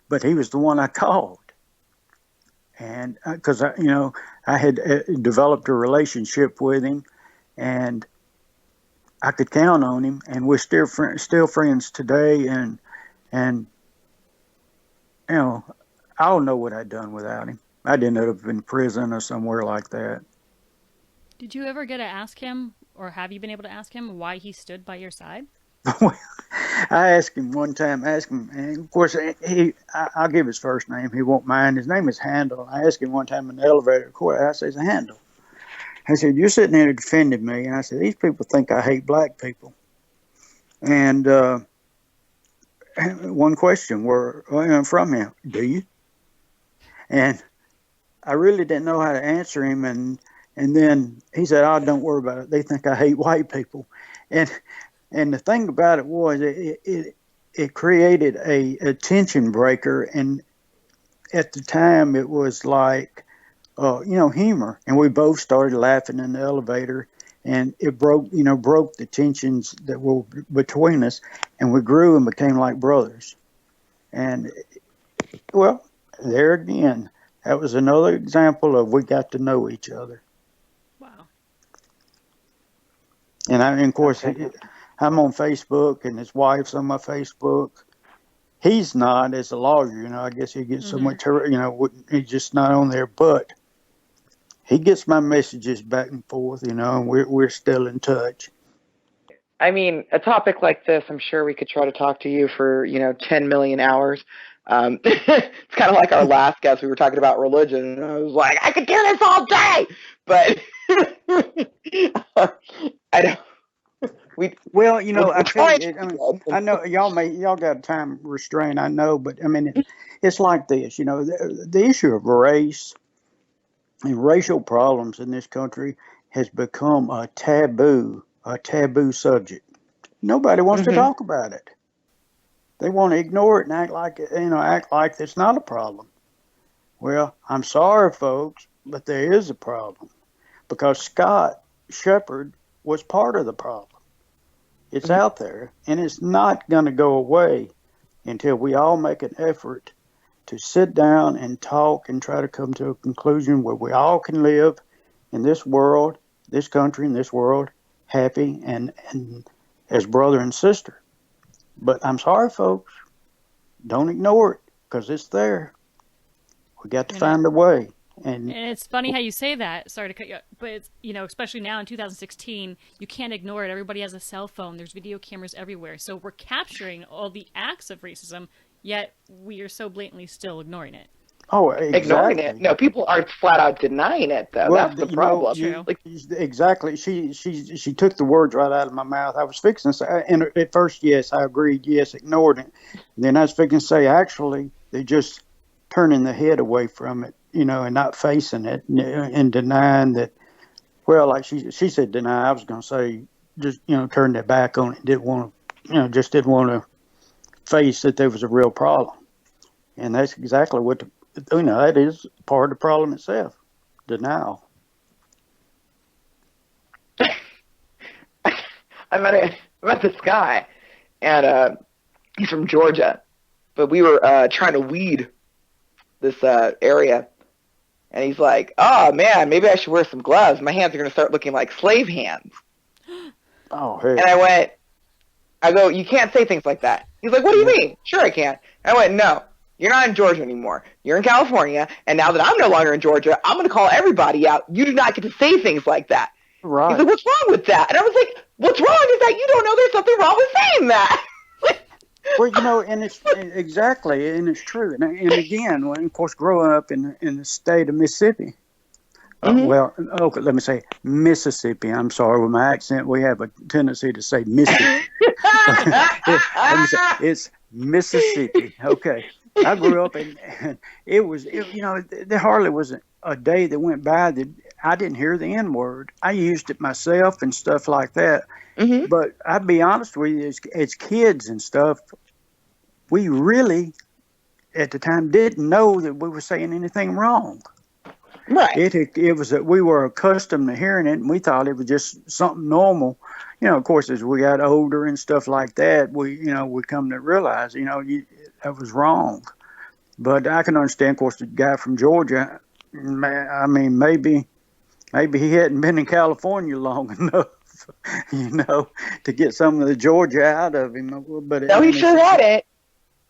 but he was the one I called. And because I had developed a relationship with him, and I could count on him, and we're still friends today, and you know, I don't know what I'd done without him. I'd ended up in prison or somewhere like that. Did you ever get to ask him, or have you been able to ask him why he stood by your side? I asked him one time, asked him, and of course, I'll give his first name. He won't mind. His name is Handel. I asked him one time in the elevator, I said, Handel. I said, you're sitting there defending me. And I said, these people think I hate black people. And one question from him, do you? And I really didn't know how to answer him. And then he said, oh, don't worry about it. They think I hate white people. And and the thing about it was it created a tension breaker. And at the time, it was like, humor. And we both started laughing in the elevator. And it broke the tensions that were between us. And we grew and became like brothers. And, well, there again, that was another example of we got to know each other. Wow. And of course, I'm on Facebook, and his wife's on my Facebook. He's not as a lawyer, I guess he gets so much, he's just not on there. But he gets my messages back and forth, and we're still in touch. I mean, a topic like this, I'm sure we could try to talk to you for 10 million hours. It's kind of like our last guest. We were talking about religion, and I was like, I could do this all day, but I don't. Well, I tell you, I know y'all got a time restraint. I know, but I mean, it's like this. The issue of race and racial problems in this country has become a taboo subject. Nobody wants to talk about it. They want to ignore it and act like it's not a problem. Well, I'm sorry, folks, but there is a problem because Scott Shepherd was part of the problem. It's out there, and it's not going to go away until we all make an effort to sit down and talk and try to come to a conclusion where we all can live in this world, this country, and this world happy and as brother and sister. But I'm sorry, folks, don't ignore it because it's there. We got to find a way. And it's funny how you say that. Sorry to cut you off, but it's, especially now in 2016, you can't ignore it. Everybody has a cell phone. There's video cameras everywhere. So we're capturing all the acts of racism, yet we are so blatantly still ignoring it. Oh, exactly. Ignoring it. No, people aren't flat out denying it, though. Well, that's the problem. Exactly. She took the words right out of my mouth. I was fixing to say, and at first, yes, I agreed. Yes, ignored it. And then I was fixing to say, actually, they just turning the head away from it. And not facing it and denying that. Well, like she said, deny. I was going to say, just turn their back on it. Didn't want to, just didn't want to face that there was a real problem. And that's exactly what that is part of the problem itself, denial. I met this guy, and he's from Georgia, but we were trying to weed this area. And he's like, oh, man, maybe I should wear some gloves. My hands are going to start looking like slave hands. Oh, hey. And I go, you can't say things like that. He's like, what do you mean? Sure I can. I went, no, you're not in Georgia anymore. You're in California. And now that I'm no longer in Georgia, I'm going to call everybody out. You do not get to say things like that. Right. He's like, what's wrong with that? And I was like, what's wrong is that you don't know there's something wrong with saying that. Well, and it's exactly, and it's true. And again, of course, growing up in the state of Mississippi, okay, let me say Mississippi. I'm sorry, with my accent, we have a tendency to say Mississippi. It's Mississippi. Okay, I grew up and it was, there hardly was a day that went by that I didn't hear the N word. I used it myself and stuff like that. Mm-hmm. But I'd be honest with you, as kids and stuff, we really, at the time, didn't know that we were saying anything wrong. Right. It was that we were accustomed to hearing it, and we thought it was just something normal. Of course, as we got older and stuff like that, we come to realize, that was wrong. But I can understand, of course, the guy from Georgia. I mean, maybe he hadn't been in California long enough. To get some of the Georgia out of him. But no, he sure had it.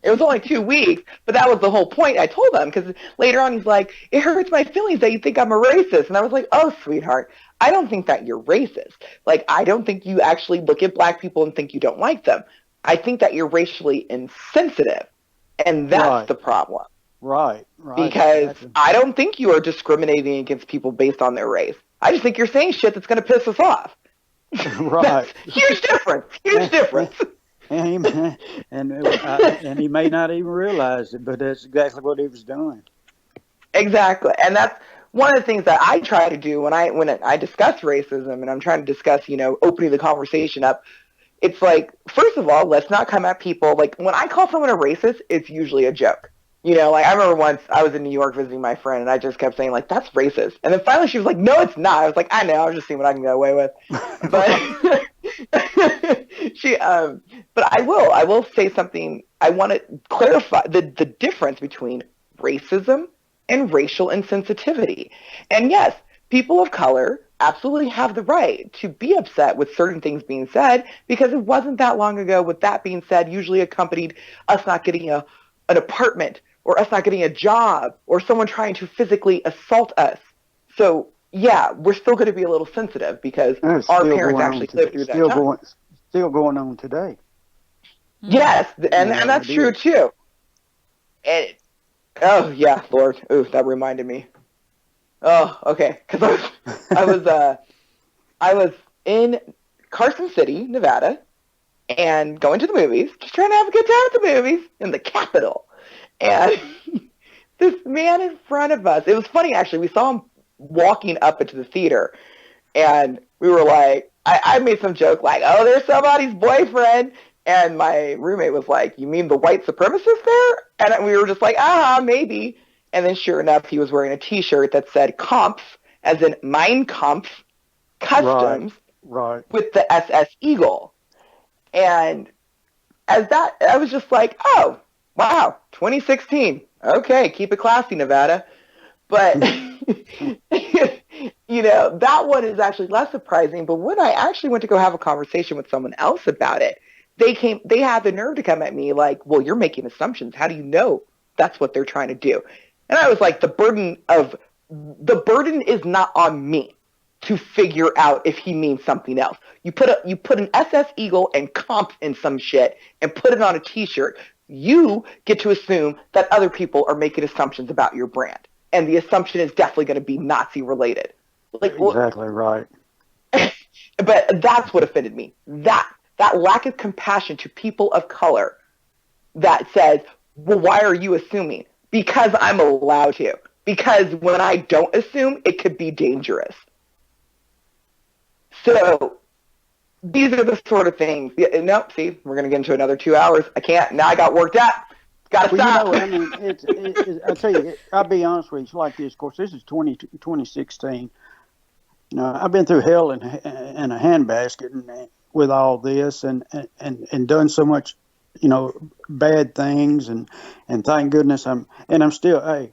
It was only 2 weeks, but that was the whole point. I told him because later on he's like, it hurts my feelings that you think I'm a racist. And I was like, oh, sweetheart, I don't think that you're racist. Like, I don't think you actually look at black people and think you don't like them. I think that you're racially insensitive. And that's Right, the problem right, because exactly. I don't think you are discriminating against people based on their race. I just think you're saying shit that's going to piss us off. Right. That's huge difference. Huge difference. And he and he may not even realize it, but that's exactly what he was doing. Exactly. And that's one of the things that I try to do when I discuss racism and I'm trying to discuss, opening the conversation up. It's like, first of all, let's not come at people. Like, when I call someone a racist, it's usually a joke. Like, I remember once I was in New York visiting my friend and I just kept saying, like, that's racist. And then finally she was like, no, it's not. I was like, I know, I was just seeing what I can get away with. But but I will say something. I want to clarify the difference between racism and racial insensitivity. And yes, people of color absolutely have the right to be upset with certain things being said because it wasn't that long ago with that being said usually accompanied us not getting an apartment or us not getting a job or someone trying to physically assault us. So yeah, we're still going to be a little sensitive because And it's our still parents going on actually lived today. through that time. Still going on today. Yes, and You and know, that's it true is. too. And oh yeah, Lord, ooh, that reminded me. Oh, okay, because I was I was in Carson City, Nevada, and going to the movies, just trying to have a good time at the movies in the capital. And this man in front of us, it was funny actually. We saw him walking up into the theater, and we were like, I made some joke like, oh, there's somebody's boyfriend. And my roommate was like, you mean the white supremacist there? And we were just like, maybe. And then sure enough, he was wearing a T-shirt that said Kampf, as in Mein Kampf, Right, Customs, right. with the SS Eagle. And as that, I was just like, oh, wow, 2016. Okay, keep it classy, Nevada. But, that one is actually less surprising. But when I actually went to go have a conversation with someone else about it, they had the nerve to come at me like, well, you're making assumptions. How do you know that's what they're trying to do? And I was like, the burden is not on me to figure out if he means something else. You put an SS Eagle and comp in some shit and put it on a T-shirt. You get to assume that other people are making assumptions about your brand, and the assumption is definitely going to be Nazi related. Like, Exactly right. but that's what offended me. That lack of compassion to people of color that says, well, why are you assuming? Because I'm allowed to. Because when I don't assume, it could be dangerous. So these are the sort of things. Nope, see, we're going to get into another 2 hours. I can't. Now I got worked up. Got to Well, stop. I mean, I'll tell you, I'll be honest with you. It's like this. Of course, this is 2016. I've been through hell in a handbasket with all this and done so much, bad things. And thank goodness I'm still, hey,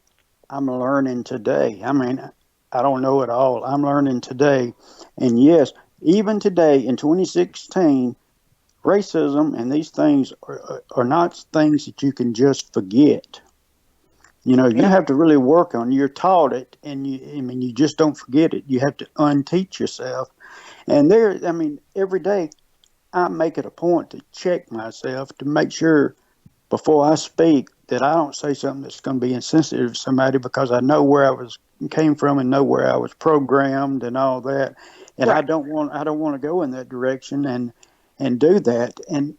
I'm learning today. I mean, I don't know it all. I'm learning today. And yes, even today in 2016, racism and these things are not things that you can just forget. You No. have to really work on. You're taught it, and you just don't forget it. You have to unteach yourself. And every day I make it a point to check myself to make sure before I speak that I don't say something that's going to be insensitive to somebody because I know where came from and know where I was programmed and all that. And Right. I don't want to go in that direction and do that. And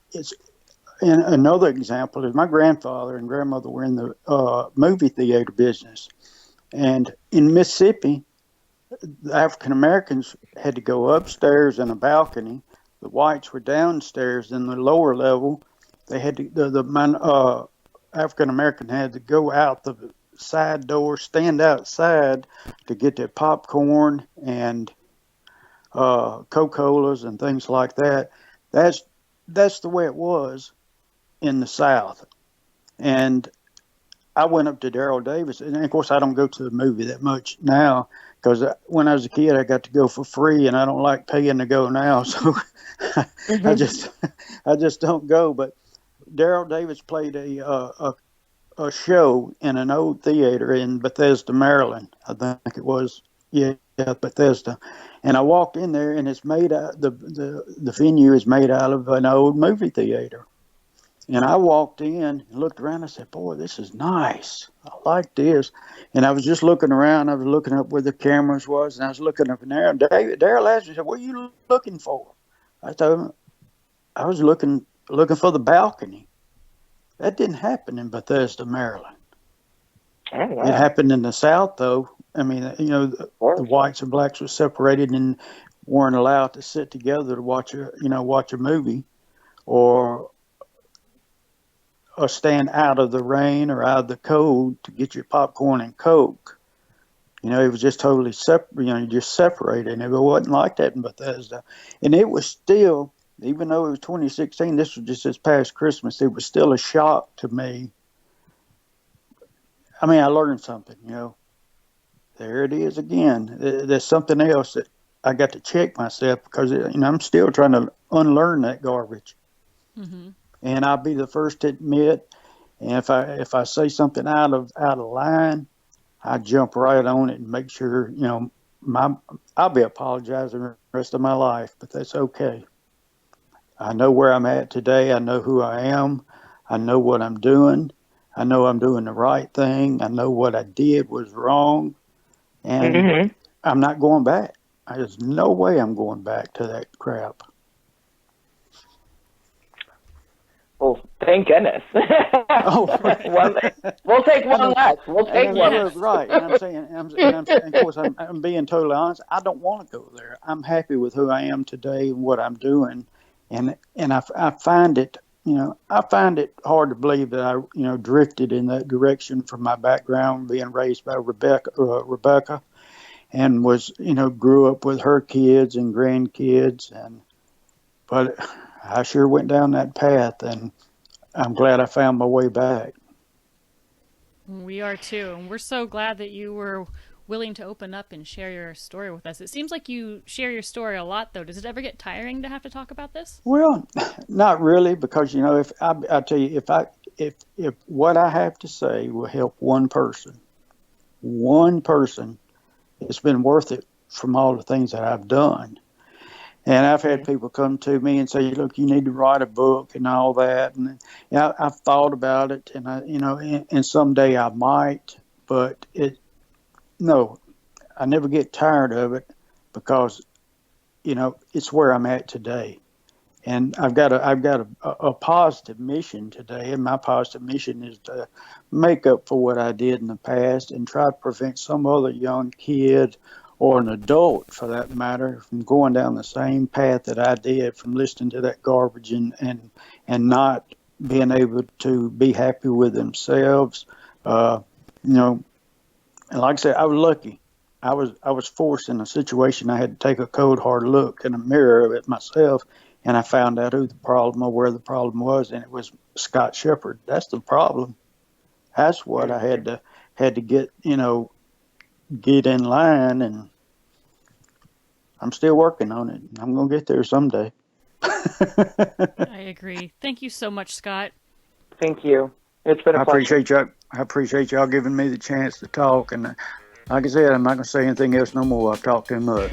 another example is my grandfather and grandmother were in the movie theater business. And in Mississippi, the African Americans had to go upstairs in a balcony. The whites were downstairs in the lower level. They had to, African American had to go out the side door, stand outside to get their popcorn and Coca-Colas and things like that. That's the way it was in the South. And I went up to Daryl Davis, and of course I don't go to the movie that much now because when I was a kid I got to go for free, and I don't like paying to go now, so I Mm-hmm. just I just don't go. But Daryl Davis played a show in an old theater in Bethesda, Maryland. I think it was, yeah, Bethesda. And I walked in there, and it's made out the venue is made out of an old movie theater. And I walked in and looked around. I said, "Boy, this is nice. I like this." And I was just looking around. I was looking up where the cameras was, and I was looking up in there. And Daryl asked me, said, "What are you looking for?" I told him I was looking for the balcony. That didn't happen in Bethesda, Maryland. Oh, wow. It happened in the South, though. I mean, the whites and blacks were separated and weren't allowed to sit together to watch a movie, or stand out of the rain or out of the cold to get your popcorn and Coke. It was just totally separate. Just separated. And it wasn't like that in Bethesda. And it was still, even though it was 2016, this was just this past Christmas, it was still a shock to me. I mean, I learned something, There it is again. There's something else that I got to check myself, because, I'm still trying to unlearn that garbage. Mm-hmm. And I'll be the first to admit, and if I say something out of line, I jump right on it and make sure, I'll be apologizing the rest of my life, but that's okay. I know where I'm at today. I know who I am. I know what I'm doing. I know I'm doing the right thing. I know what I did was wrong, and I'm not going back. There's no way I'm going back to that crap. Well, thank goodness. Oh, we'll take one less. We'll take one. Right. And I'm saying, and of course, I'm being totally honest. I don't want to go there. I'm happy with who I am today and what I'm doing, and I find it, I find it hard to believe that I, drifted in that direction from my background, being raised by Rebecca, and was, grew up with her kids and grandkids, but I sure went down that path, and I'm glad I found my way back. We are too, and we're so glad that you were willing to open up and share your story with us. It seems like you share your story a lot, though. Does it ever get tiring to have to talk about this? Well, not really, because if I tell you, if what I have to say will help one person, it's been worth it from all the things that I've done. And I've had people come to me and say, "Look, you need to write a book," and all that. And I've thought about it, and and someday I might, but no, I never get tired of it, because, it's where I'm at today. And I've got a positive mission today, and my positive mission is to make up for what I did in the past and try to prevent some other young kid, or an adult for that matter, from going down the same path that I did, from listening to that garbage and not being able to be happy with themselves. And like I said, I was lucky. I was forced in a situation. I had to take a cold hard look in a mirror at myself, and I found out who the problem, or where the problem was, and it was Scott Shepherd. That's the problem. That's what I had to get in line, and I'm still working on it. I'm going to get there someday. I agree. Thank you so much, Scott. Thank you. It's been a pleasure. I appreciate y'all giving me the chance to talk. And like I said, I'm not going to say anything else no more. I've talked too much.